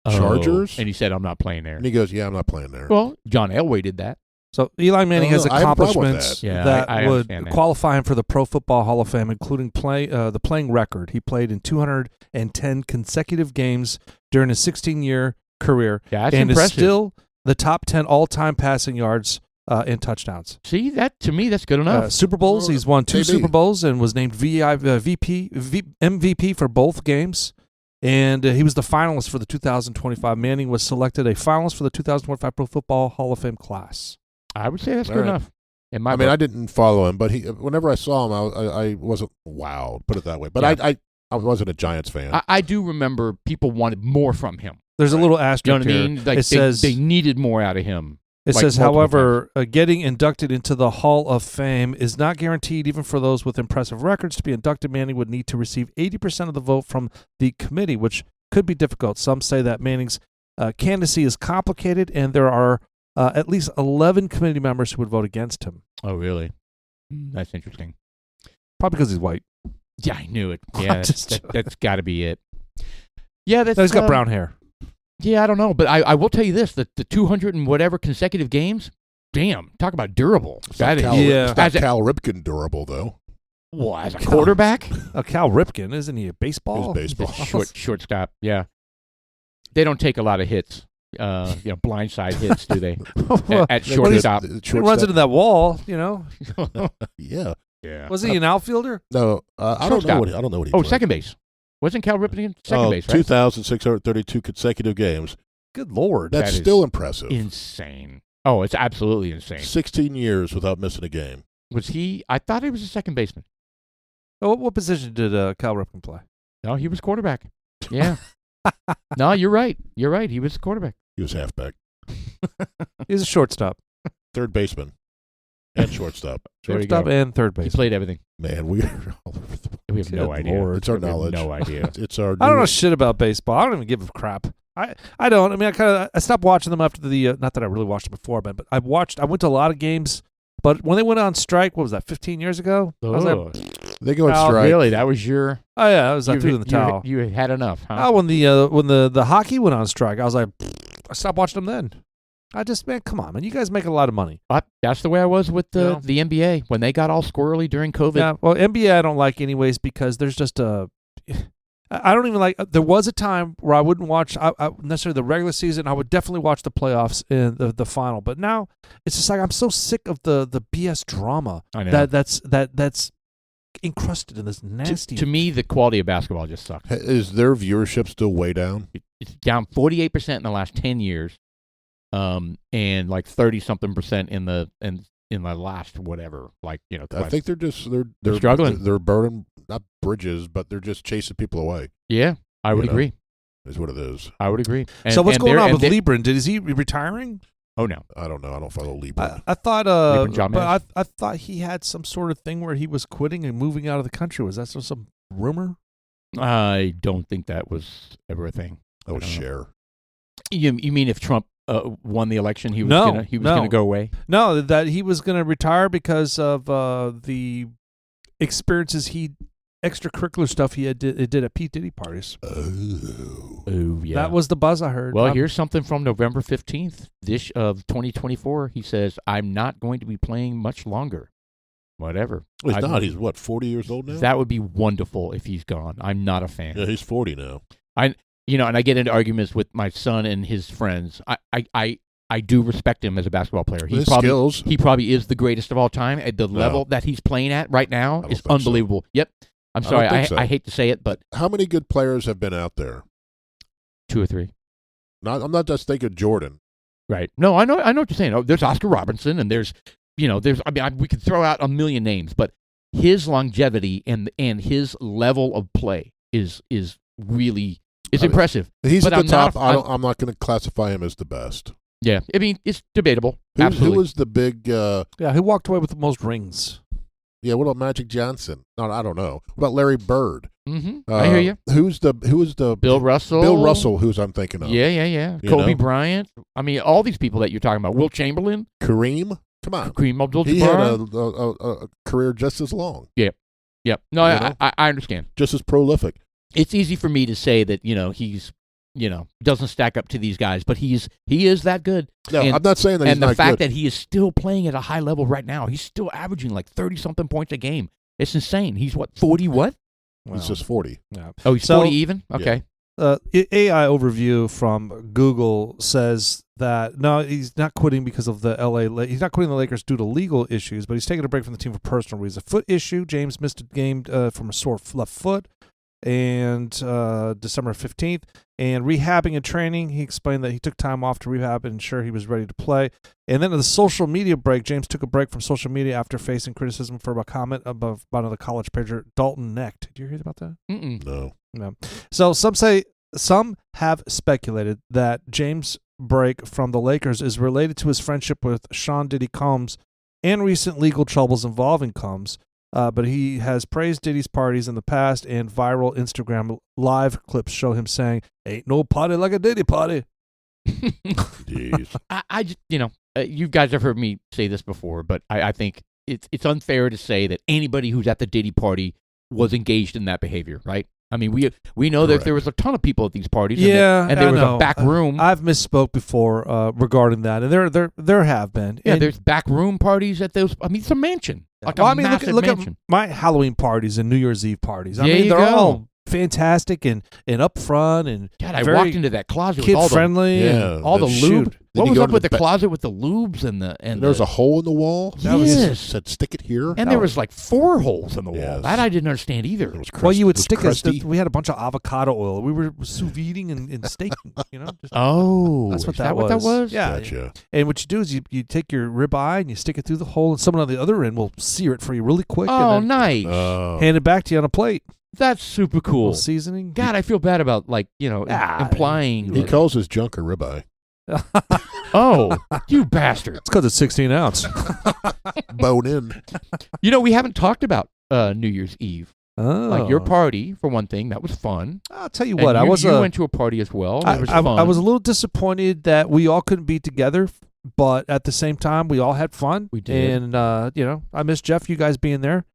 Chargers. And he said, "I'm not playing there." And he goes, "Yeah, I'm not playing there." Well, John Elway did that. So Eli Manning No, has no, I have a problem with accomplishments that. Yeah, that I would understand that. qualify him for the Pro Football Hall of Fame, including the playing record. He played in 210 consecutive games during his 16-year career, Yeah, that's and impressive. is still the top 10 all-time passing yards and touchdowns. See, that to me, that's good enough. Super Bowls, he's won 2 maybe. Super Bowls and was named MVP for both games. And he was the finalist for the 2025. Manning was selected a finalist for the 2025 Pro Football Hall of Fame class. I would say that's All good right. enough. In my I mean, book. I didn't follow him, but whenever I saw him, I wasn't wowed. Put it that way. But Yeah. I wasn't a Giants fan. I do remember people wanted more from him. There's a little You know asterisk what I here. mean? Like It says they needed more out of him. It like says, multiple however, getting inducted into the Hall of Fame is not guaranteed even for those with impressive records. To be inducted, Manning would need to receive 80% of the vote from the committee, which could be difficult. Some say that Manning's candidacy is complicated, and there are at least 11 committee members who would vote against him. Oh, really? That's interesting. Probably because he's white. Yeah, I knew it. I'm Yeah, just that's got to be it. Yeah, that's. No, he's got brown hair. Yeah, I don't know, but I will tell you this: that the 200 and whatever consecutive games, damn, talk about durable. It's That not is, Cal, it's not as a, Cal Ripken durable, though. well, as a quarterback, Cal Ripken, isn't he a baseball? He's baseball. shortstop. Yeah, they don't take a lot of hits. Blindside hits, do they? Well, at shortstop. He runs into that wall, Yeah. Yeah. Was he an outfielder? No, I don't know what he Oh, played. second base. Wasn't Cal Ripken in second base, right? 2,632 consecutive games. Good Lord. That's That is still impressive. Insane. Oh, it's absolutely insane. 16 years without missing a game. Was he? I thought he was a second baseman. Oh, what position did Cal Ripken play? No, he was quarterback. Yeah. No, you're right. You're right. He was a quarterback. He was halfback. He was a shortstop. Third baseman. And shortstop. There you Shortstop go. and third He base. played everything. Man, we are all over the place. We have no Good idea. Lord. It's our We have knowledge. No idea. It's our I don't know new- shit about baseball. I don't even give a crap. I don't. I mean, I stopped watching them after the. Not that I really watched them before, but I went to a lot of games. But when they went on strike, what was that? 15 years ago. I was Oh, like, They go on Oh, strike. really? That was your. oh yeah, I threw in the towel. You had enough, huh? Oh, when the hockey went on strike, I was like, I stopped watching them then. Man, come on, man. You guys make a lot of money. That's the way I was with Yeah. the NBA when they got all squirrely during COVID. Yeah, well, NBA I don't like anyways because there's just a. I don't even like. There was a time where I wouldn't watch necessarily the regular season. I would definitely watch the playoffs and the final. But now it's just like I'm so sick of the BS drama I know. that's encrusted in this nasty. To me, the quality of basketball just sucks. Is their viewership still way down? It's down 48% in the last 10 years, and like 30-something% in the last whatever, like I think they're struggling. They're burning not bridges, but they're just chasing people away. Yeah, I would agree. Is what it is. I would agree. And, so what's and going they're- on and with they- Lebron? Is he retiring? Oh no, I don't know. I don't follow Libra. I thought, Lebron James? but I thought he had some sort of thing where he was quitting and moving out of the country. Was that some rumor? I don't think that was ever a thing. I would share. You mean if Trump won the election, he was No, gonna go away? No, that he was going to retire because of the experiences extracurricular stuff he did at Pete Diddy parties. Oh yeah, That was the buzz I heard. Well, here's something from November 15th of 2024. He says, "I'm not going to be playing much longer." Whatever. Well, he's not. He's what, 40 years old now? That would be wonderful if he's gone. I'm not a fan. Yeah, he's 40 now. And I get into arguments with my son and his friends. I do respect him as a basketball player. His skills. He probably is the greatest of all time. At the level that he's playing at right now is unbelievable. So. Yep. I'm sorry. I hate to say it, but how many good players have been out there? 2 or 3. I'm not just thinking Jordan. Right. No, I know what you're saying. Oh, there's Oscar Robertson, and there's we could throw out a million names, but his longevity and his level of play is really impressive. He's but at the I'm top. Not, I'm not going to classify him as the best. Yeah, I mean it's debatable. Absolutely. Who was the big? who walked away with the most rings? Yeah, what about Magic Johnson? No, I don't know. What about Larry Bird? Mm-hmm. I hear you. Who was the Bill Russell? Bill Russell, who's I'm thinking of. Yeah. Kobe Bryant. I mean, all these people that you're talking about. Will Chamberlain. Kareem. Come on. Kareem Abdul-Jabbar. He had a career just as long. Yep. No, I understand. Just as prolific. It's easy for me to say that he's doesn't stack up to these guys, but he is that good. No, I'm not saying that he's and the not fact good. that he is still playing at a high level right now, he's still averaging like 30-something points a game. It's insane. He's what, 40 what? He's just 40. Yeah. Oh, he's 40 even? Okay. AI overview from Google says that no, he's not quitting because of the he's not quitting the Lakers due to legal issues, but he's taking a break from the team for personal reasons. A foot issue. James missed a game from a sore left foot, and December 15th, and rehabbing and training. He explained that he took time off to rehab and ensure he was ready to play. And then in the social media break, James took a break from social media after facing criticism for a comment about another college pitcher, Dalton Knecht. Did you hear about that? Mm-mm. No. So some have speculated that James' break from the Lakers is related to his friendship with Sean Diddy Combs and recent legal troubles involving Combs. But he has praised Diddy's parties in the past, and viral Instagram live clips show him saying, "Ain't no party like a Diddy party." Jeez. I just, you guys have heard me say this before, but I think it's unfair to say that anybody who's at the Diddy party was engaged in that behavior, right? I mean, we know that Correct. there was a ton of people at these parties. Yeah, and there was I know. a back room. I've misspoke before regarding that, and there have been. Yeah, And- there's back room parties at those. I mean, it's a mansion, like well, a I mean, massive look mansion. at my Halloween parties and New Year's Eve parties. I There mean, you they're go. all fantastic and upfront and God, I very walked into that closet with kid all the friendly. Yeah. all the Shoot. lube. Then What you was go up to with the the closet with the lubes and There was a hole in the wall. That was- It Yes. said stick it here. and there was like 4 holes in the wall. Yes. That I didn't understand either. It was Well, you would it was stick us. crusty. We had a bunch of avocado oil. We were sous videing and staking. Just, Oh, that's what is that that was. what that was? Yeah. Gotcha. And what you do is you take your ribeye and you stick it through the hole, and someone on the other end will sear it for you really quick. Oh, and then nice. hand it back to you on a plate. That's super cool. Little seasoning. God, I feel bad about implying. He that- calls his junk a ribeye. Oh, you bastard! It's because it's 16 ounce. Bone in. You know, we haven't talked about New Year's Eve. Oh. Like your party, for one thing, that was fun. I'll tell you And what, I was you went to a party as well. That was fun. I was a little disappointed that we all couldn't be together, but at the same time, we all had fun. We did. And I miss Jeff. You guys being there.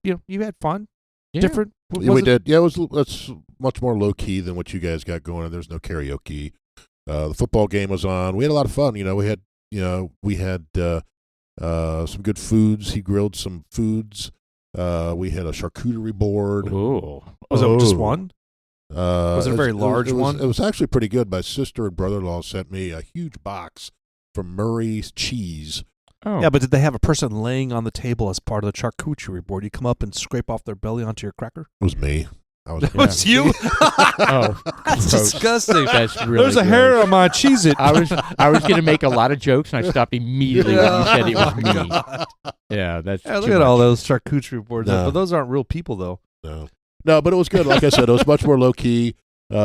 You had fun. Yeah. Different. Yeah, we did. Yeah, it's much more low key than what you guys got going on. There's no karaoke. The football game was on. We had a lot of fun. We had some good foods. He grilled some foods. We had a charcuterie board. Oh, Was it just one? Was it a very large it was, one? It was actually pretty good. My sister and brother-in-law sent me a huge box from Murray's Cheese. Oh. Yeah, but did they have a person laying on the table as part of the charcuterie board? You come up and scrape off their belly onto your cracker? It was me. I was. That was you? Oh, That's gross. disgusting. That's really There's a gross. hair on my Cheez-It. I was going to make a lot of jokes, and I stopped immediately when you said it was Oh, me. God. Yeah, that's Yeah, look too at much. all those charcuterie boards. No. But those aren't real people, though. No, but it was good. Like I said, it was much more low key. We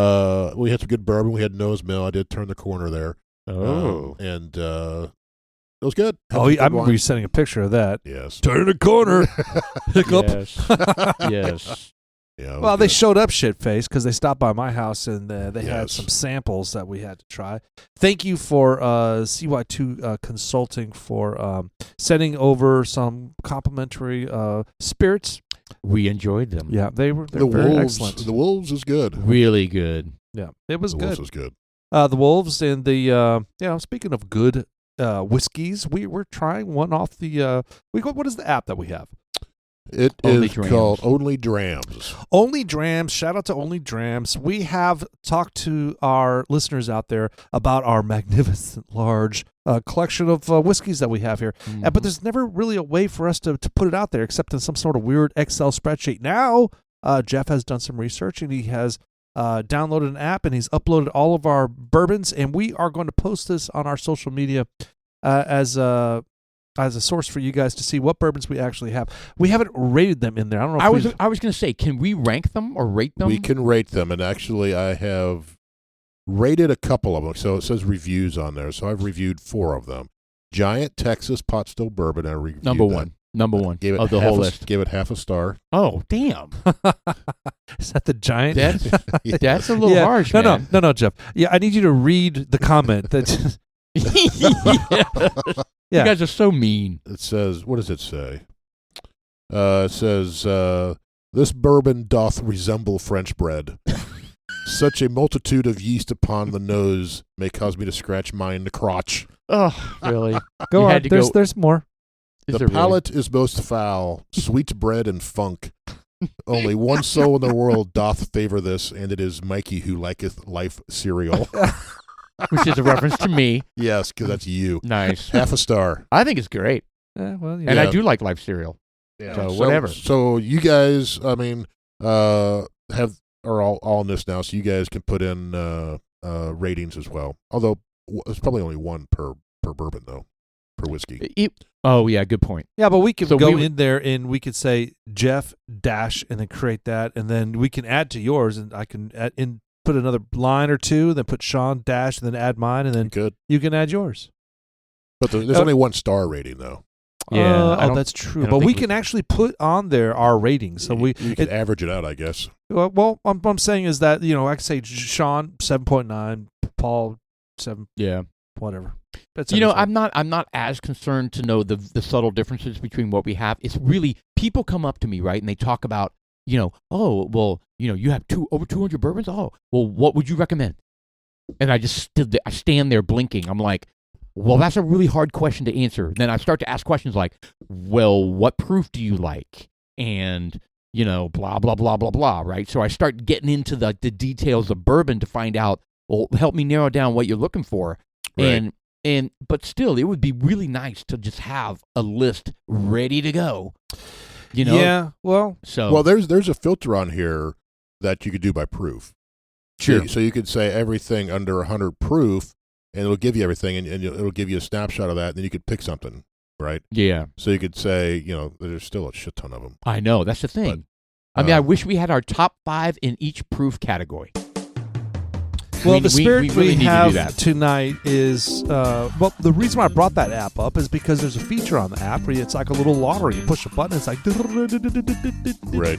had some good bourbon. We had Noah's Mill. I did turn the corner there. Oh. And it was good. Had Oh, some I good remember wine. you sending a picture of that. Yes. Turn the corner. Hiccup. Yes. Yes. Yeah. it was Well, they good. showed up shit-faced because they stopped by my house and they had Yes. some samples that we had to try. Thank you for CY2 Consulting for sending over some complimentary spirits. We enjoyed them. Yeah, they're the very Wolves. excellent. The Wolves is good. Really good. Yeah, it was the good. Wolves was good. The Wolves and the speaking of good whiskeys, we're trying one off the what is the app that we have? It Only is Drams. called Only Drams. Only Drams. Shout out to Only Drams. We have talked to our listeners out there about our magnificent large collection of whiskeys that we have here. Mhm. But there's never really a way for us to put it out there except in some sort of weird Excel spreadsheet. Now, Jeff has done some research and he has downloaded an app and he's uploaded all of our bourbons, and we are going to post this on our social media as a source for you guys to see what bourbons we actually have. We haven't rated them in there. I don't know if I was going to say, can we rank them or rate them? We can rate them, and actually, I have rated a couple of them. So it says reviews on there. So I've reviewed 4 of them. Giant Texas Pot Still Bourbon. I reviewed Number that. one. Number one Gave it of the half whole a, list. Gave it half a star. Oh, damn. Is that the giant? That's a little harsh, man. No, Jeff. Yeah, I need you to read the comment. That You guys are so mean. It says, what does it say? It says, this bourbon doth resemble French bread. Such a multitude of yeast upon the nose may cause me to scratch mine in the crotch. Oh, really? Go You on. had to There's go- there's more. Is The there really? palate is most foul, sweets bread and funk. Only one soul in the world doth favor this, and it is Mikey who liketh life cereal. Which is a reference to me. Yes, because that's you. Nice. Half a star. I think it's great. Well, And I do like life cereal. Yeah. So whatever. So you guys, I mean, are all in this now, so you guys can put in ratings as well. Although it's probably only one per bourbon though, per whiskey. Oh yeah, good point. Yeah, but we could So go we would- in there and we could say Jeff dash and then create that, and then we can add to yours, and I can put another line or two, then put Sean dash, and then add mine, and then Good. you can add yours. But there's only 1 star rating though. Yeah, I don't- that's true. I don't But we think we- can actually put on there our ratings. So you can average it out, I guess. Well, I'm saying is that I could say Sean 7.9, Paul 7. Yeah. Whatever. That's I'm not as concerned to know the subtle differences between what we have. It's really people come up to me, right, and they talk about oh, well, you have over 200 bourbons. Oh, well, what would you recommend? And I just I stand there blinking. I'm like, well, that's a really hard question to answer. Then I start to ask questions like, well, what proof do you like? And, blah, blah, blah, blah, blah, right? So I start getting into the details of bourbon to find out, well, help me narrow down what you're looking for. Right. But still, it would be really nice to just have a list ready to go. Yeah, well. Well, there's a filter on here that you could do by proof. Sure. So you could say everything under 100 proof, and it'll give you everything, and it'll give you a snapshot of that, and then you could pick something, right? Yeah. So you could say, there's still a shit ton of them. I know. That's the thing. But, I wish we had our top 5 in each proof category. Well, the spirit really need have to do that. tonight is, the reason why I brought that app up is because there's a feature on the app where it's like a little lottery. You push a button, it's like, Right.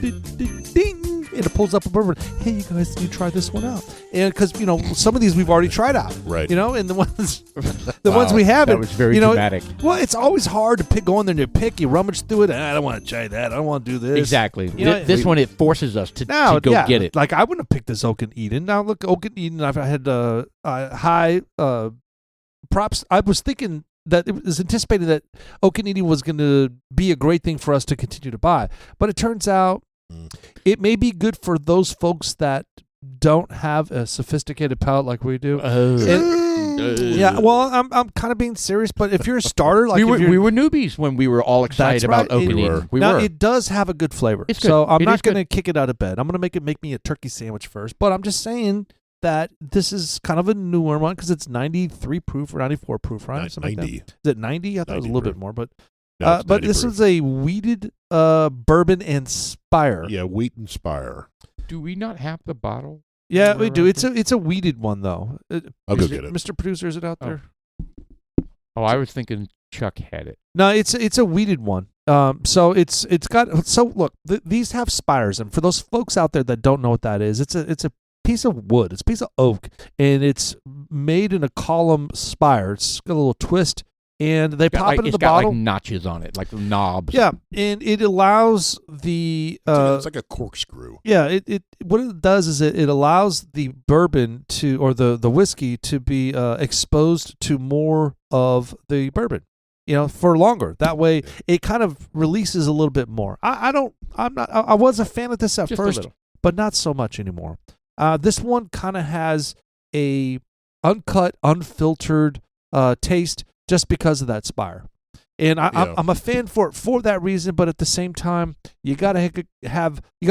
ding, and it pulls up a bourbon. Hey, you guys, you try this one out. And because, some of these we've already tried out. Right. And the ones we haven't. That was very dramatic. Well, it's always hard to go in there and pick. You rummage through it. And I don't want to try that. I don't want to do this. Exactly. This one, it forces us to go get it. Like, I wouldn't have picked this Oak and Eden. Now, look, Oak and Eden, I've had high props. I was thinking that it was anticipated that Oak and Eden was going to be a great thing for us to continue to buy. But it turns out it may be good for those folks that don't have a sophisticated palate like we do. Yeah, well, I'm kind of being serious, but if you're a starter, like we were newbies when we were all excited about Oak and Eden. Now it does have a good flavor, it's good. So I'm not going to to kick it out of bed. I'm going to make me a turkey sandwich first, but I'm just saying that this is kind of a newer one because it's 93 proof or 94 proof, right? 90. Like is it 90? I thought it was a little bit more, but No, it's but 90 this proof. is a weeded bourbon and Spire. Yeah, wheat and Spire. Do we not have the bottle? Yeah, we do. It's a weeded one though. I'll go get it. Mr. Producer, is it out there? Oh, I was thinking Chuck had it. No, it's a weeded one. So it's got look, these have spires, and for those folks out there that don't know what that is, it's a piece of wood. It's a piece of oak, and it's made in a column spire. It's got a little twist, and they pop it in the bottle. It's got like notches on it, like knobs. Yeah, and it allows the it's like a corkscrew. Yeah, it what it does is it allows the bourbon or the whiskey to be exposed to more of the bourbon, for longer. That way, it kind of releases a little bit more. I was a fan of this at Just a first, little. but not so much anymore. This one kind of has a uncut, unfiltered taste just because of that spire. And I'm a fan for that reason, but at the same time, you gotta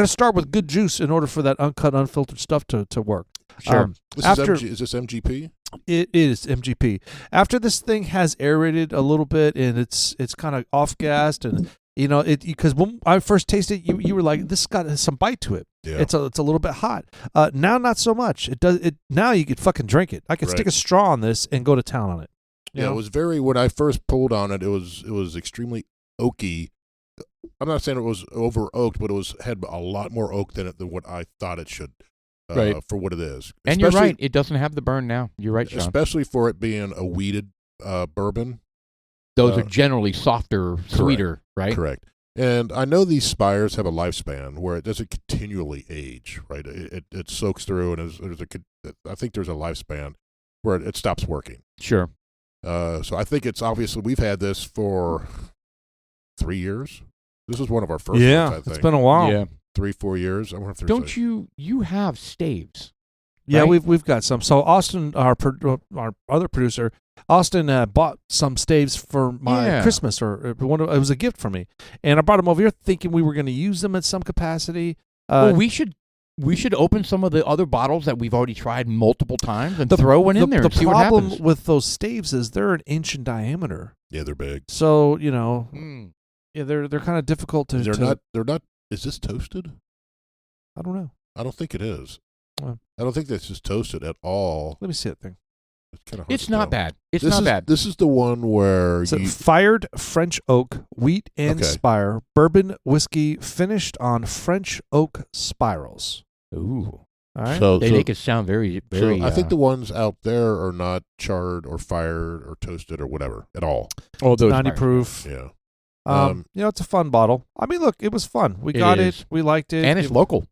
start with good juice in order for that uncut, unfiltered stuff to work. Sure. Is this MGP? It is MGP. After this thing has aerated a little bit and it's kind of off gassed, and because when I first tasted it, you were like, this got some bite to it. Yeah. It's a little bit hot. Now not so much. Now you could fucking drink it. I could stick a straw on this and go to town on it. Yeah, it was when I first pulled on it, it was extremely oaky. I'm not saying it was over oaked, but had a lot more oak than what I thought it should, for what it is. And you're right, it doesn't have the burn now. You're right, Sean. Especially for it being a weeded bourbon. Those are generally softer, sweeter, right? Correct. And I know these spires have a lifespan where it doesn't continually age, right? It soaks through, and I think there's a lifespan where it stops working. Sure. So I think it's obviously we've had this for 3 years. This is one of our first ones, I think. It's been a while. Yeah. 3-4 years. I wonder if there's Don't you have staves? Yeah, right? we've got some. So Austin, our other producer, Austin bought some staves for my Christmas, or it was a gift for me, and I brought them over here thinking we were going to use them at some capacity. Well, we should open some of the other bottles that we've already tried multiple times and throw one in there and see what happens. The problem with those staves is they're an inch in diameter. Yeah, they're big. So yeah, they're kind of difficult to. They're not. Is this toasted? I don't know. I don't think it is. Well, I don't think this is toasted at all. let me see that thing. It's kind of hard. It's to not tell. bad. It's not bad. This is the one where So fired French oak, wheat and Okay. spire, bourbon whiskey finished on French oak spirals. Ooh. All right. So They make it sound very, very. I think the ones out there are not charred or fired or toasted or whatever at all. those 90 fires. proof. Yeah. It's a fun bottle. I mean, look, it was fun. We got is. it. We liked it. And it's local.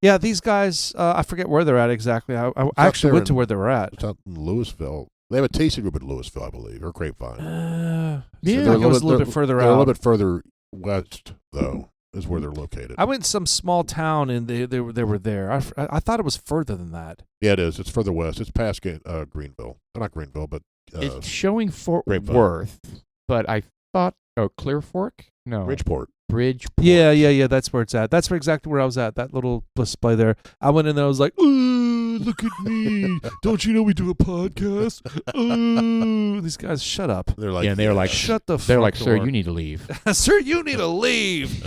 Yeah, these guys, I forget where they're at exactly. I actually went to where they were at. It's out in Louisville. They have a tasting room in Louisville, I believe, or Grapevine. Yeah, they're it was a little bit further they're out. a little bit further west, though, is where they're located. I went to some small town and they were there. I thought it was further than that. Yeah, it is. It's further west. It's past Greenville. Not Greenville, but It's showing Fort Grapevine. Worth, but I thought, Clear Fork? No. Bridgeport. Bridgeport. Yeah. That's where it's at. That's exactly where I was at. That little display there. I went in there. I was like, "Ooh, look at me! Don't you know we do a podcast?" Ooh, these guys, shut up. They're like, Yeah, they're like, Shut the. They're like, front sir, door." you need to leave. Sir, you need to leave.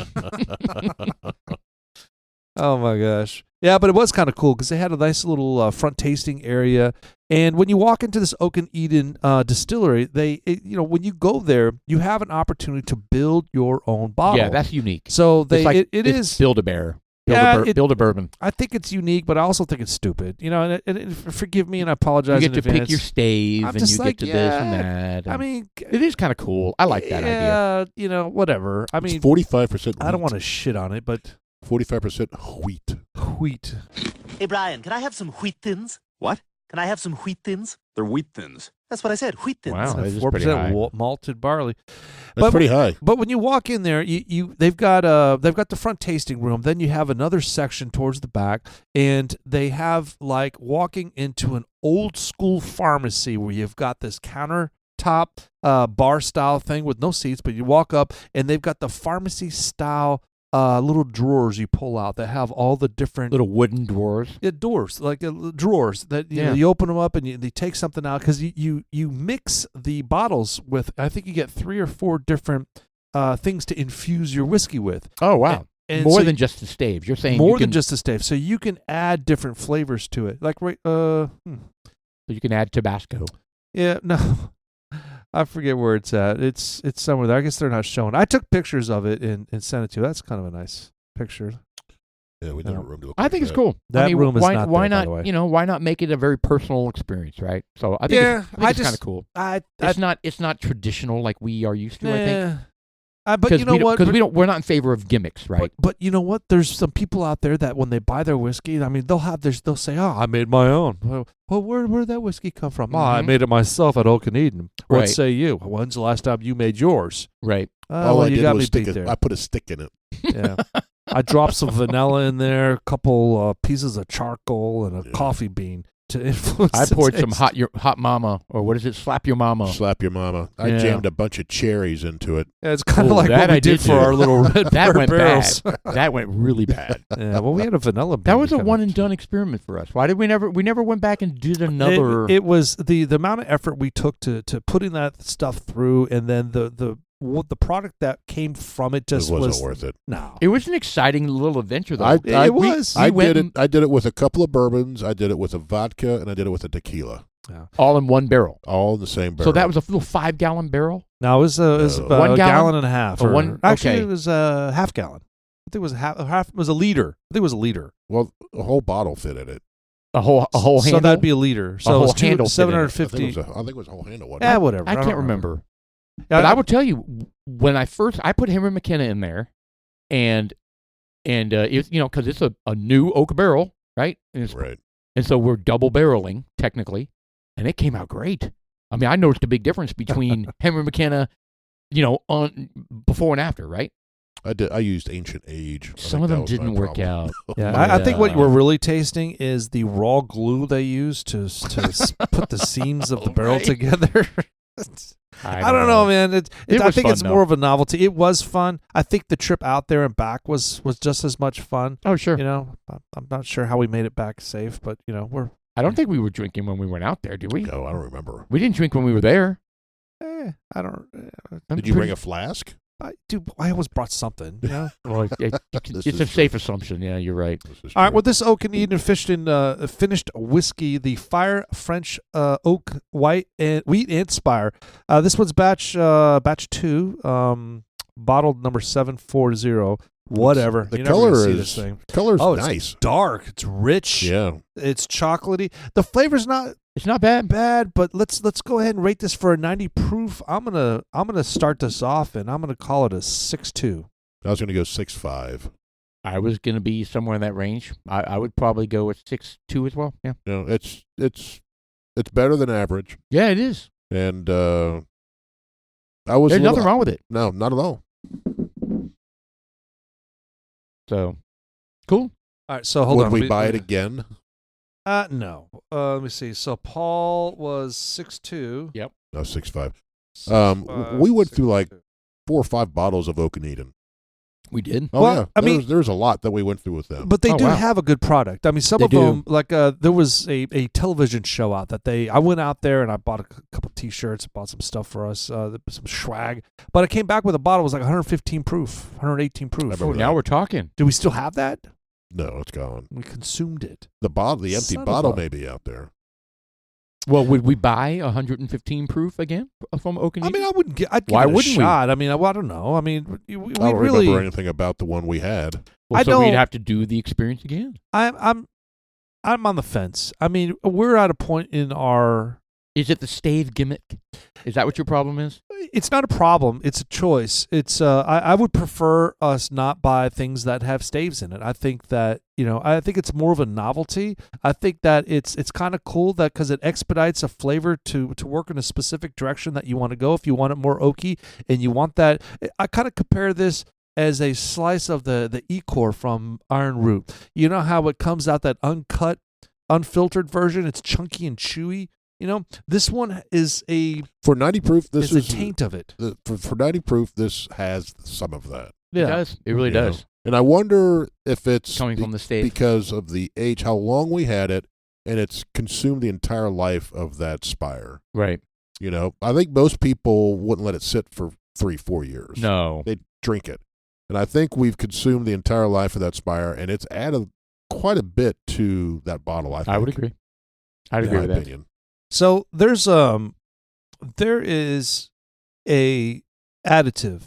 Oh my gosh. Yeah, but it was kind of cool because they had a nice little front tasting area. And when you walk into this Oak and Eden distillery, when you go there, you have an opportunity to build your own bottle. Yeah, that's unique. So It's it is Build-A-Bear. Yeah, Build a bourbon. I think it's unique, but I also think it's stupid. And forgive me, and I apologize. You get to in pick advance. your stave, I'm and just you like, get to this and that. I and mean, it is kind of cool. I like that idea. Yeah, whatever. I mean, it's 45%. I don't want to shit on it, but 45% wheat. wheat. Hey, Brian, can I have some wheat thins? What? Can I have some wheat thins? They're wheat thins. That's what I said, wheat thins. Wow, that is pretty high. 4% malted barley. That's pretty high. But when you walk in there, they've got the front tasting room. Then you have another section towards the back, and they have like walking into an old school pharmacy where you've got this countertop bar style thing with no seats, but you walk up and they've got the pharmacy style little drawers you pull out that have all the different Little wooden drawers. Yeah, doors, like drawers that you open them up and you take something out because you mix the bottles with. I think you get 3 or 4 different things to infuse your whiskey with. Oh wow! And more so than just the staves. You're saying more you can, than just the stave, so you can add different flavors to it. Like so you can add Tabasco. yeah, no. I forget where it's at. It's somewhere there. I guess they're not showing. I took pictures of it and sent it to you. That's kind of a nice picture. Yeah, we need a room to look I like think it's that. cool. That I mean, room is why, not why there, by not? the way. Why not make it a very personal experience, right? So I think it's kind of cool. It's not traditional like we are used to. I think. But you know what? Because we're not in favor of gimmicks, right? But you know what? There's some people out there that when they buy their whiskey, I mean, they'll say, "Oh, I made my own." Well, where'd that whiskey come from? Mm-hmm. Oh, I made it myself at Oak and Eden. What Right. say you? When's the last time you made yours? Right. All Well, I you did got was me stick beat it. there. I put a stick in it. Yeah. I dropped some vanilla in there, a couple pieces of charcoal, and a Yeah. coffee bean to influence. I the poured some taste. hot mama, or what is it? Slap your mama. Slap your mama. I Yeah. jammed a bunch of cherries into it. Yeah, it's kind of Oh, like that what we I did did for do. our little red That bird went barrels. bad. That went really bad. Yeah, well, we had a vanilla bean. That was a kinda- one and done experiment for us. Why did we never went back and did another? It was the amount of effort we took to putting that stuff through, and then the product that came from it just It wasn't was worth it. No, It was an exciting little adventure, though. I went did it. I did it with a couple of bourbons. I did it with a vodka, and I did it with a tequila. all in one barrel. All in the same barrel. So that was a little 5-gallon barrel. No, it was about 1 a gallon? gallon and a half. Or or- one- Actually, okay. it was a half gallon. I think it was half. It was a liter. I think it was a liter. Well, a whole bottle fit in it. A whole So handle. that'd be a liter. So whole it was handle fit in it. I think 750. it was a whole handle. Wasn't Yeah, it? whatever. I don't can't remember. Yeah, But I will tell you, when I put Henry McKenna in there, and it's because it's a new oak barrel, right? Right. And so we're double barreling technically, and it came out great. I mean, I noticed a big difference between Henry McKenna, on before and after, right? I used Ancient Age. Some of them didn't work out. Yeah, I think what we're really tasting is the raw glue they use to put the seams of the barrel Right. together. I don't know, man. I was think fun, it's though. more of a novelty. It was fun. I think the trip out there and back was just as much fun. Oh, sure. I'm not sure how we made it back safe, but we're. I don't think we were drinking when we went out there, did we? No, I don't remember. We didn't drink when we were there. I don't. Did you bring a flask? I always brought something. Well, it's a safe assumption. Yeah, you're right. All right, well, this Oak and Eden finished whiskey, the Fire French Oak White and Wheat and Spire. This one's batch 2, bottled number 740. Whatever. The You're never gonna color see is this thing. color's Oh, it's nice. dark. It's rich. Yeah. It's chocolatey. The flavor's not It's not bad. bad, but let's go ahead and rate this for a 90 proof. I'm gonna start this off, and I'm gonna call it a 6.2. I was going to go 6.5. I was going to be somewhere in that range. I would probably go with 6.2 as well. Yeah. You know, it's better than average, Yeah, it is. and I was There's a little- nothing wrong with it. No, not at all. So, cool. All right, so hold Would on. we buy it again? No. Let me see. So Paul was 6.2. Yep. No, 6.5. 6.5, We went through like 6.2. 4 or 5 bottles of Oak and Eden. We did. Oh Well, yeah, I mean- there's a lot that we went through with them. But they Oh, do wow. have a good product. I mean, some They of do. them, like there was a television show out that I went out there and I bought a couple T-shirts, bought some stuff for us, some swag. But I came back with a bottle. It was like 115 proof, 118 proof. remember Oh, that. now we're talking. Do we still have that? No, it's gone. We consumed it. The empty Son of bottle a- may be out there. Well, would we buy 115 proof again from Oak and I Eden? mean, I wouldn't get. I'd give Why it a wouldn't we? shot. I mean, I don't know. I mean, we I don't really. remember anything about the one we had. Well, I so we'd don't- have to do the experience again. I'm on the fence. I mean, we're at a point in our. Is it the stave gimmick? Is that what your problem is? It's not a problem. It's a choice. It's I would prefer us not buy things that have staves in it. I think that I think it's more of a novelty. I think that it's kind of cool that because it expedites a flavor to work in a specific direction that you want to go. If you want it more oaky and you want that, I kind of compare this as a slice of the E-Core from Iron Root. You know how it comes out that uncut, unfiltered version. It's chunky and chewy. This one is For 90 proof, this is is a taint of it. For 90 proof, this has some of that. It does. It really You know? does. And I wonder if it's Coming from the stave. because of the age, how long we had it, and it's consumed the entire life of that spire. Right. I think most people wouldn't let it sit for 3-4 years. No. They'd drink it. And I think we've consumed the entire life of that spire, and it's added quite a bit to that bottle, I think. I would agree. I'd in agree my with that. opinion. So there is a additive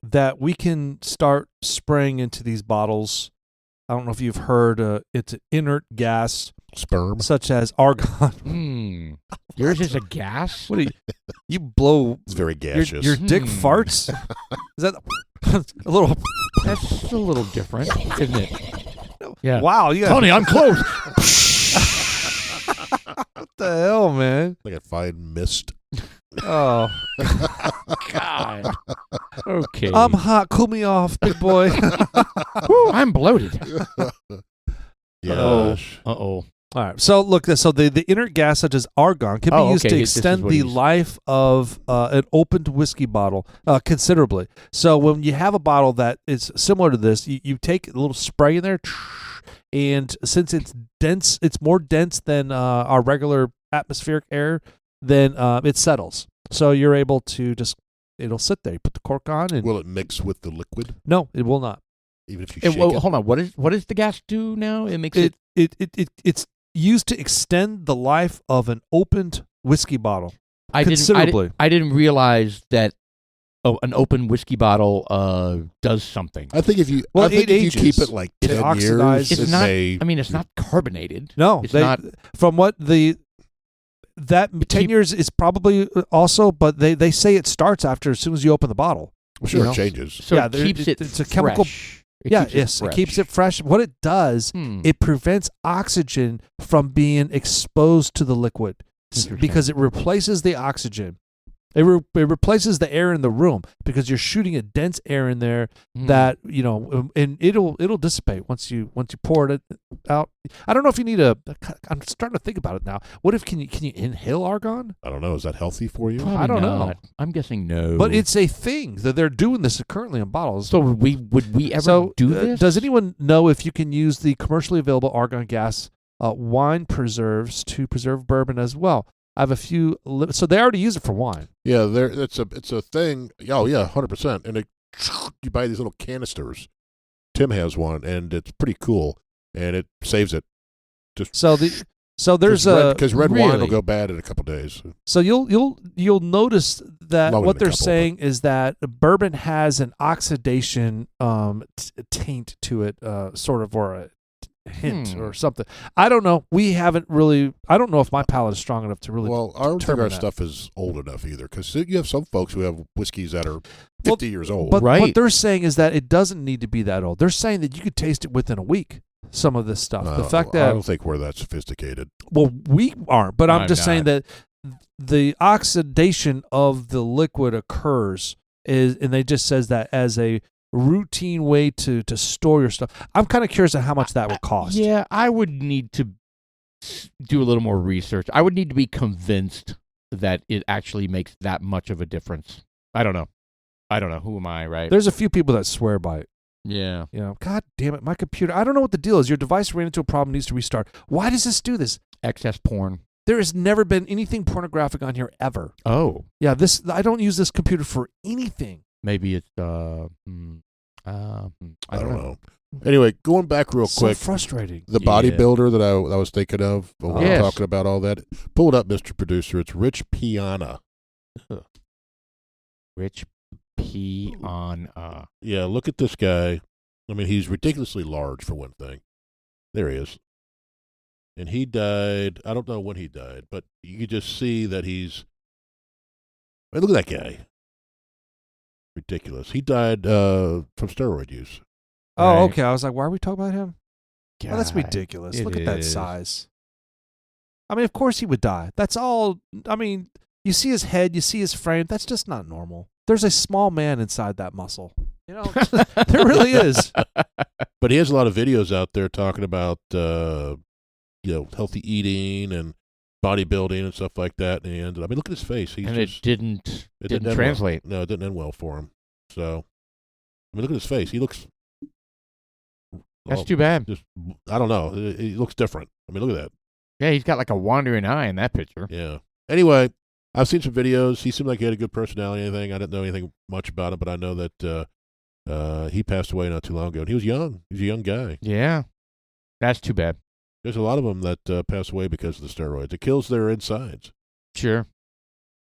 that we can start spraying into these bottles. I don't know if you've heard. It's an inert gas, Sperm. such as argon. Yours is a gas? What do you blow? It's very gaseous. Your dick farts? Is that a little? That's a little different, isn't it? Yeah. Wow, you got, Honey, I'm close. what the hell, man? Like a fine mist. Oh, God. Okay. I'm hot. Cool me off, big boy. Woo, I'm bloated. Yes. Uh-oh. All right. So look, so the inert gas such as argon can be used okay. to This is extend what the he's- life of an opened whiskey bottle considerably. So when you have a bottle that is similar to this, you take a little spray in there, and since it's dense, it's more dense than our regular atmospheric air, then it settles. So you're able to it'll sit there. You put the cork on, and Will it mix with the liquid, no, it will not. even if you And, shake well, it? hold on. What does the gas do now? It makes It's used to extend the life of an opened whiskey bottle considerably. I didn't realize that an open whiskey bottle does something. I think if you, Well, I think it if you keep ages. it like It 10 oxidizes. years, It's it not. may. I mean, it's not carbonated. No, It's not. From what that 10 years is probably also, but they say it starts after as soon as you open the bottle. I'm sure know. it changes. So Yeah, it there- keeps it. it's a chemical- fresh. It keeps it fresh. What it does, it prevents oxygen from being exposed to the liquid because it replaces the oxygen. It replaces the air in the room because you're shooting a dense air in there that and it'll dissipate once you pour it out. I don't know if you need I'm starting to think about it now. What if can you inhale argon? I don't know. Is that healthy for you? Probably I don't know. not. I'm guessing no. But it's a thing that they're doing this currently in bottles. so would we ever do this? Does anyone know if you can use the commercially available argon gas wine preserves to preserve bourbon as well? I have a few. So they already use it for wine. Yeah, it's a thing. Oh yeah, 100%. And you buy these little canisters. Tim has one, and it's pretty cool, and it saves it. Just So So there's because red wine will Really? go bad in a couple days. So you'll notice that Longer what than a they're couple, saying is that bourbon has an oxidation taint to it, sort of, or a hint or something. I don't know. We haven't really. I don't know if my palate is strong enough to really. Well, I don't think determine our that. stuff is old enough either, because you have some folks who have whiskeys that are 50 years old. But Right. what they're saying is that it doesn't need to be that old. They're saying that you could taste it within a week. Some of this stuff. The fact I that don't think we're that sophisticated. well, we aren't. But I'm I'm just saying not. that the oxidation of the liquid occurs and they just says that as a routine way to store your stuff. I'm kind of curious at how much that would cost. Yeah, I would need to do a little more research. I would need to be convinced that it actually makes that much of a difference. I don't know. Who am I, right? There's a few people that swear by it. Yeah. You know, God damn it, my computer. I don't know what the deal is. Your device ran into a problem, needs to restart. Why does this do this? Excess porn. There has never been anything pornographic on here ever. Oh. Yeah, I don't use this computer for anything. Maybe it's I don't know. Anyway, going back real So quick. frustrating. The Yeah. bodybuilder that I was thinking of when we were Yes. talking about all that. Pull it up, Mr. Producer. It's Rich Piana. Rich P on Yeah, look at this guy. I mean, he's ridiculously large for one thing. There he is. And he died. I don't know when he died, but you could just see that he's. I mean, look at that guy. Ridiculous. He died from steroid use. Oh, Right. okay. I was like, why are we talking about him? Oh, that's God, ridiculous. it Look at that is. size. I mean, of course he would die. That's all. I mean, you see his head, you see his frame. That's just not normal. There's a small man inside that muscle. You know, there really is. But he has a lot of videos out there talking about, healthy eating and bodybuilding and stuff like that. And I mean, look at his face. He's and just, it didn't end well. translate. No, it didn't end well for him. So, I mean, look at his face. He looks. That's too bad. Just, I don't know. He looks different. I mean, look at that. Yeah, he's got like a wandering eye in that picture. Yeah. Anyway, I've seen some videos. He seemed like he had a good personality and anything. I didn't know anything much about him, but I know that he passed away not too long ago. And he was young. He was a young guy. Yeah. That's too bad. There's a lot of them that pass away because of the steroids. It kills their insides. Sure.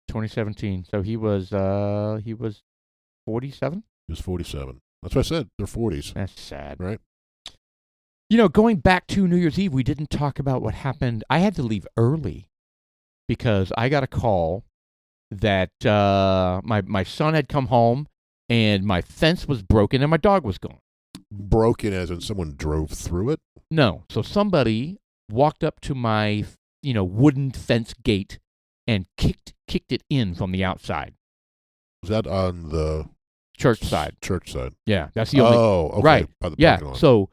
2017. So he was 47? He was 47. That's what I said. They're 40s. That's sad. Right? You know, going back to New Year's Eve, we didn't talk about what happened. I had to leave early because I got a call that my son had come home and my fence was broken and my dog was gone. Broken as in someone drove through it? No. So somebody walked up to my, wooden fence gate and kicked it in from the outside. Was that on the church side? Church side. Yeah, that's the only. Oh, okay. Right. By the Yeah. parking lot. So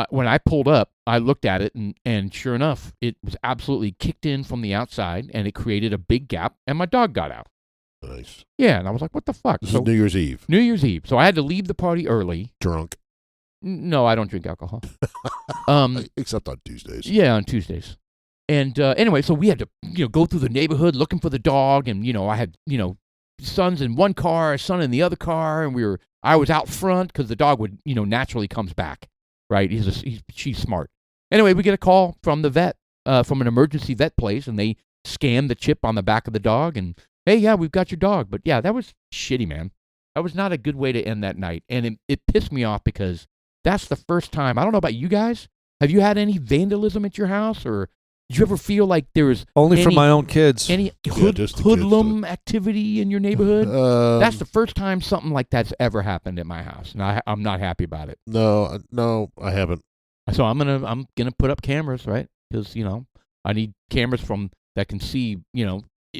when I pulled up, I looked at it, and sure enough, it was absolutely kicked in from the outside, and it created a big gap, and my dog got out. Nice. Yeah, and I was like, what the fuck? This So is New Year's Eve. New Year's Eve. So I had to leave the party early. Drunk. No, I don't drink alcohol. Except on Tuesdays. Yeah, on Tuesdays. And anyway, so we had to, go through the neighborhood looking for the dog, and I had, sons in one car, a son in the other car, and I was out front because the dog would, naturally comes back, right? She's smart. Anyway, we get a call from the vet, from an emergency vet place, and they scan the chip on the back of the dog, and hey, yeah, we've got your dog. But yeah, that was shitty, man. That was not a good way to end that night, and it pissed me off because that's the first time. I don't know about you guys. Have you had any vandalism at your house, or did you ever feel like there was only from my own kids? Any just the hoodlum activity in your neighborhood? That's the first time something like that's ever happened at my house, and I'm not happy about it. No, I haven't. So I'm gonna put up cameras, right? Because I need cameras that can see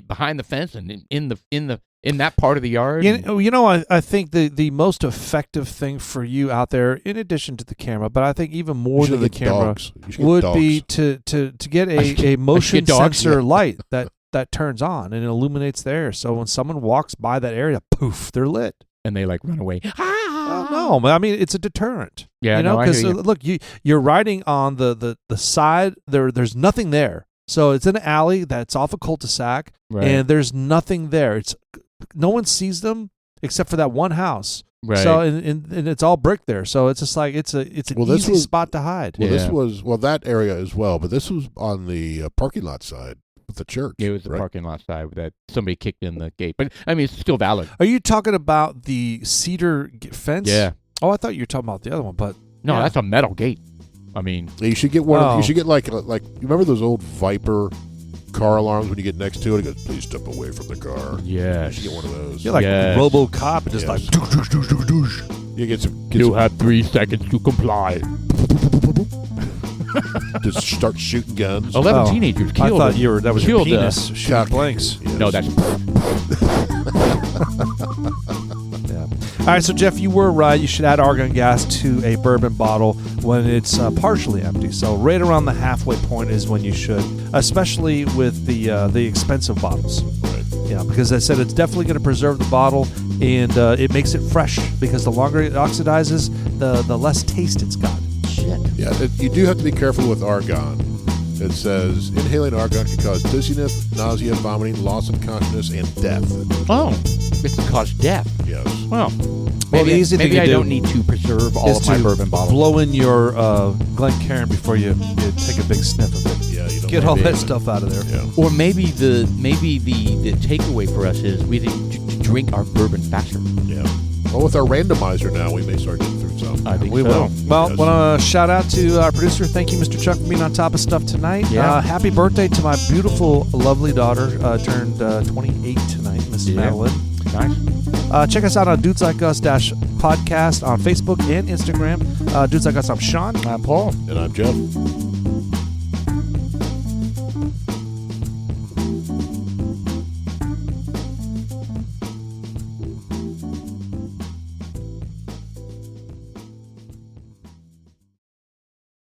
behind the fence and in that part of the yard. I think the most effective thing for you out there, in addition to the camera, but I think even more than the camera, would be to get a motion sensor light that turns on and illuminates the area. So when someone walks by that area, poof, they're lit. And they run away. No, I mean it's a deterrent. Yeah, because look, you're riding on the side. There's nothing there. So it's in an alley that's off a cul-de-sac, right. and there's nothing there. No one sees them. except for that one house. Right. So and it's all brick there. So it's just like it's an easy spot to hide. Well, this was that area as well, but this was on the parking lot side with the church. It was the right? parking lot side that somebody kicked in the gate. But, I mean, it's still valid. Are you talking about the cedar fence? Yeah. Oh, I thought you were talking about the other one, but No, that's a metal gate. I mean, you should get one. You should get like you remember those old Viper car alarms when you get next to it? It goes, please step away from the car. Yes. You should get one of those. You're like RoboCop, just like you get some. You have 3 seconds to comply. Just start shooting guns. 11 teenagers killed. I thought that was your killed penis shooting blanks. Yes. No, that's. Yeah. All right, so Jeff, you were right. You should add argon gas to a bourbon bottle when it's partially empty. So right around the halfway point is when you should, especially with the expensive bottles. Right. Yeah, because I said it's definitely going to preserve the bottle and it makes it fresh because the longer it oxidizes, the less taste it's got. Shit. Yeah, you do have to be careful with argon. It says inhaling argon can cause dizziness, nausea, vomiting, loss of consciousness, and death. Oh, it can cause death. Yes. Well, the easy thing maybe I to do don't need to preserve all of my bourbon bottles. Blow in your Glencairn before you take a big sniff of it. Yeah, you don't get all that stuff out of there. Yeah. Or maybe the takeaway for us is we need to drink our bourbon faster. Yeah. Well, with our randomizer now, we may start getting through some. I think we so. will. Well, Yes. want to shout out to our producer. Thank you, Mr. Chuck, for being on top of stuff tonight. Yeah. Happy birthday to my beautiful, lovely daughter. Turned 28 tonight, Miss Madeline. Nice. Check us out on Dudes Like Us podcast on Facebook and Instagram. Dudes Like Us, I'm Sean. I'm Paul. And I'm Jeff.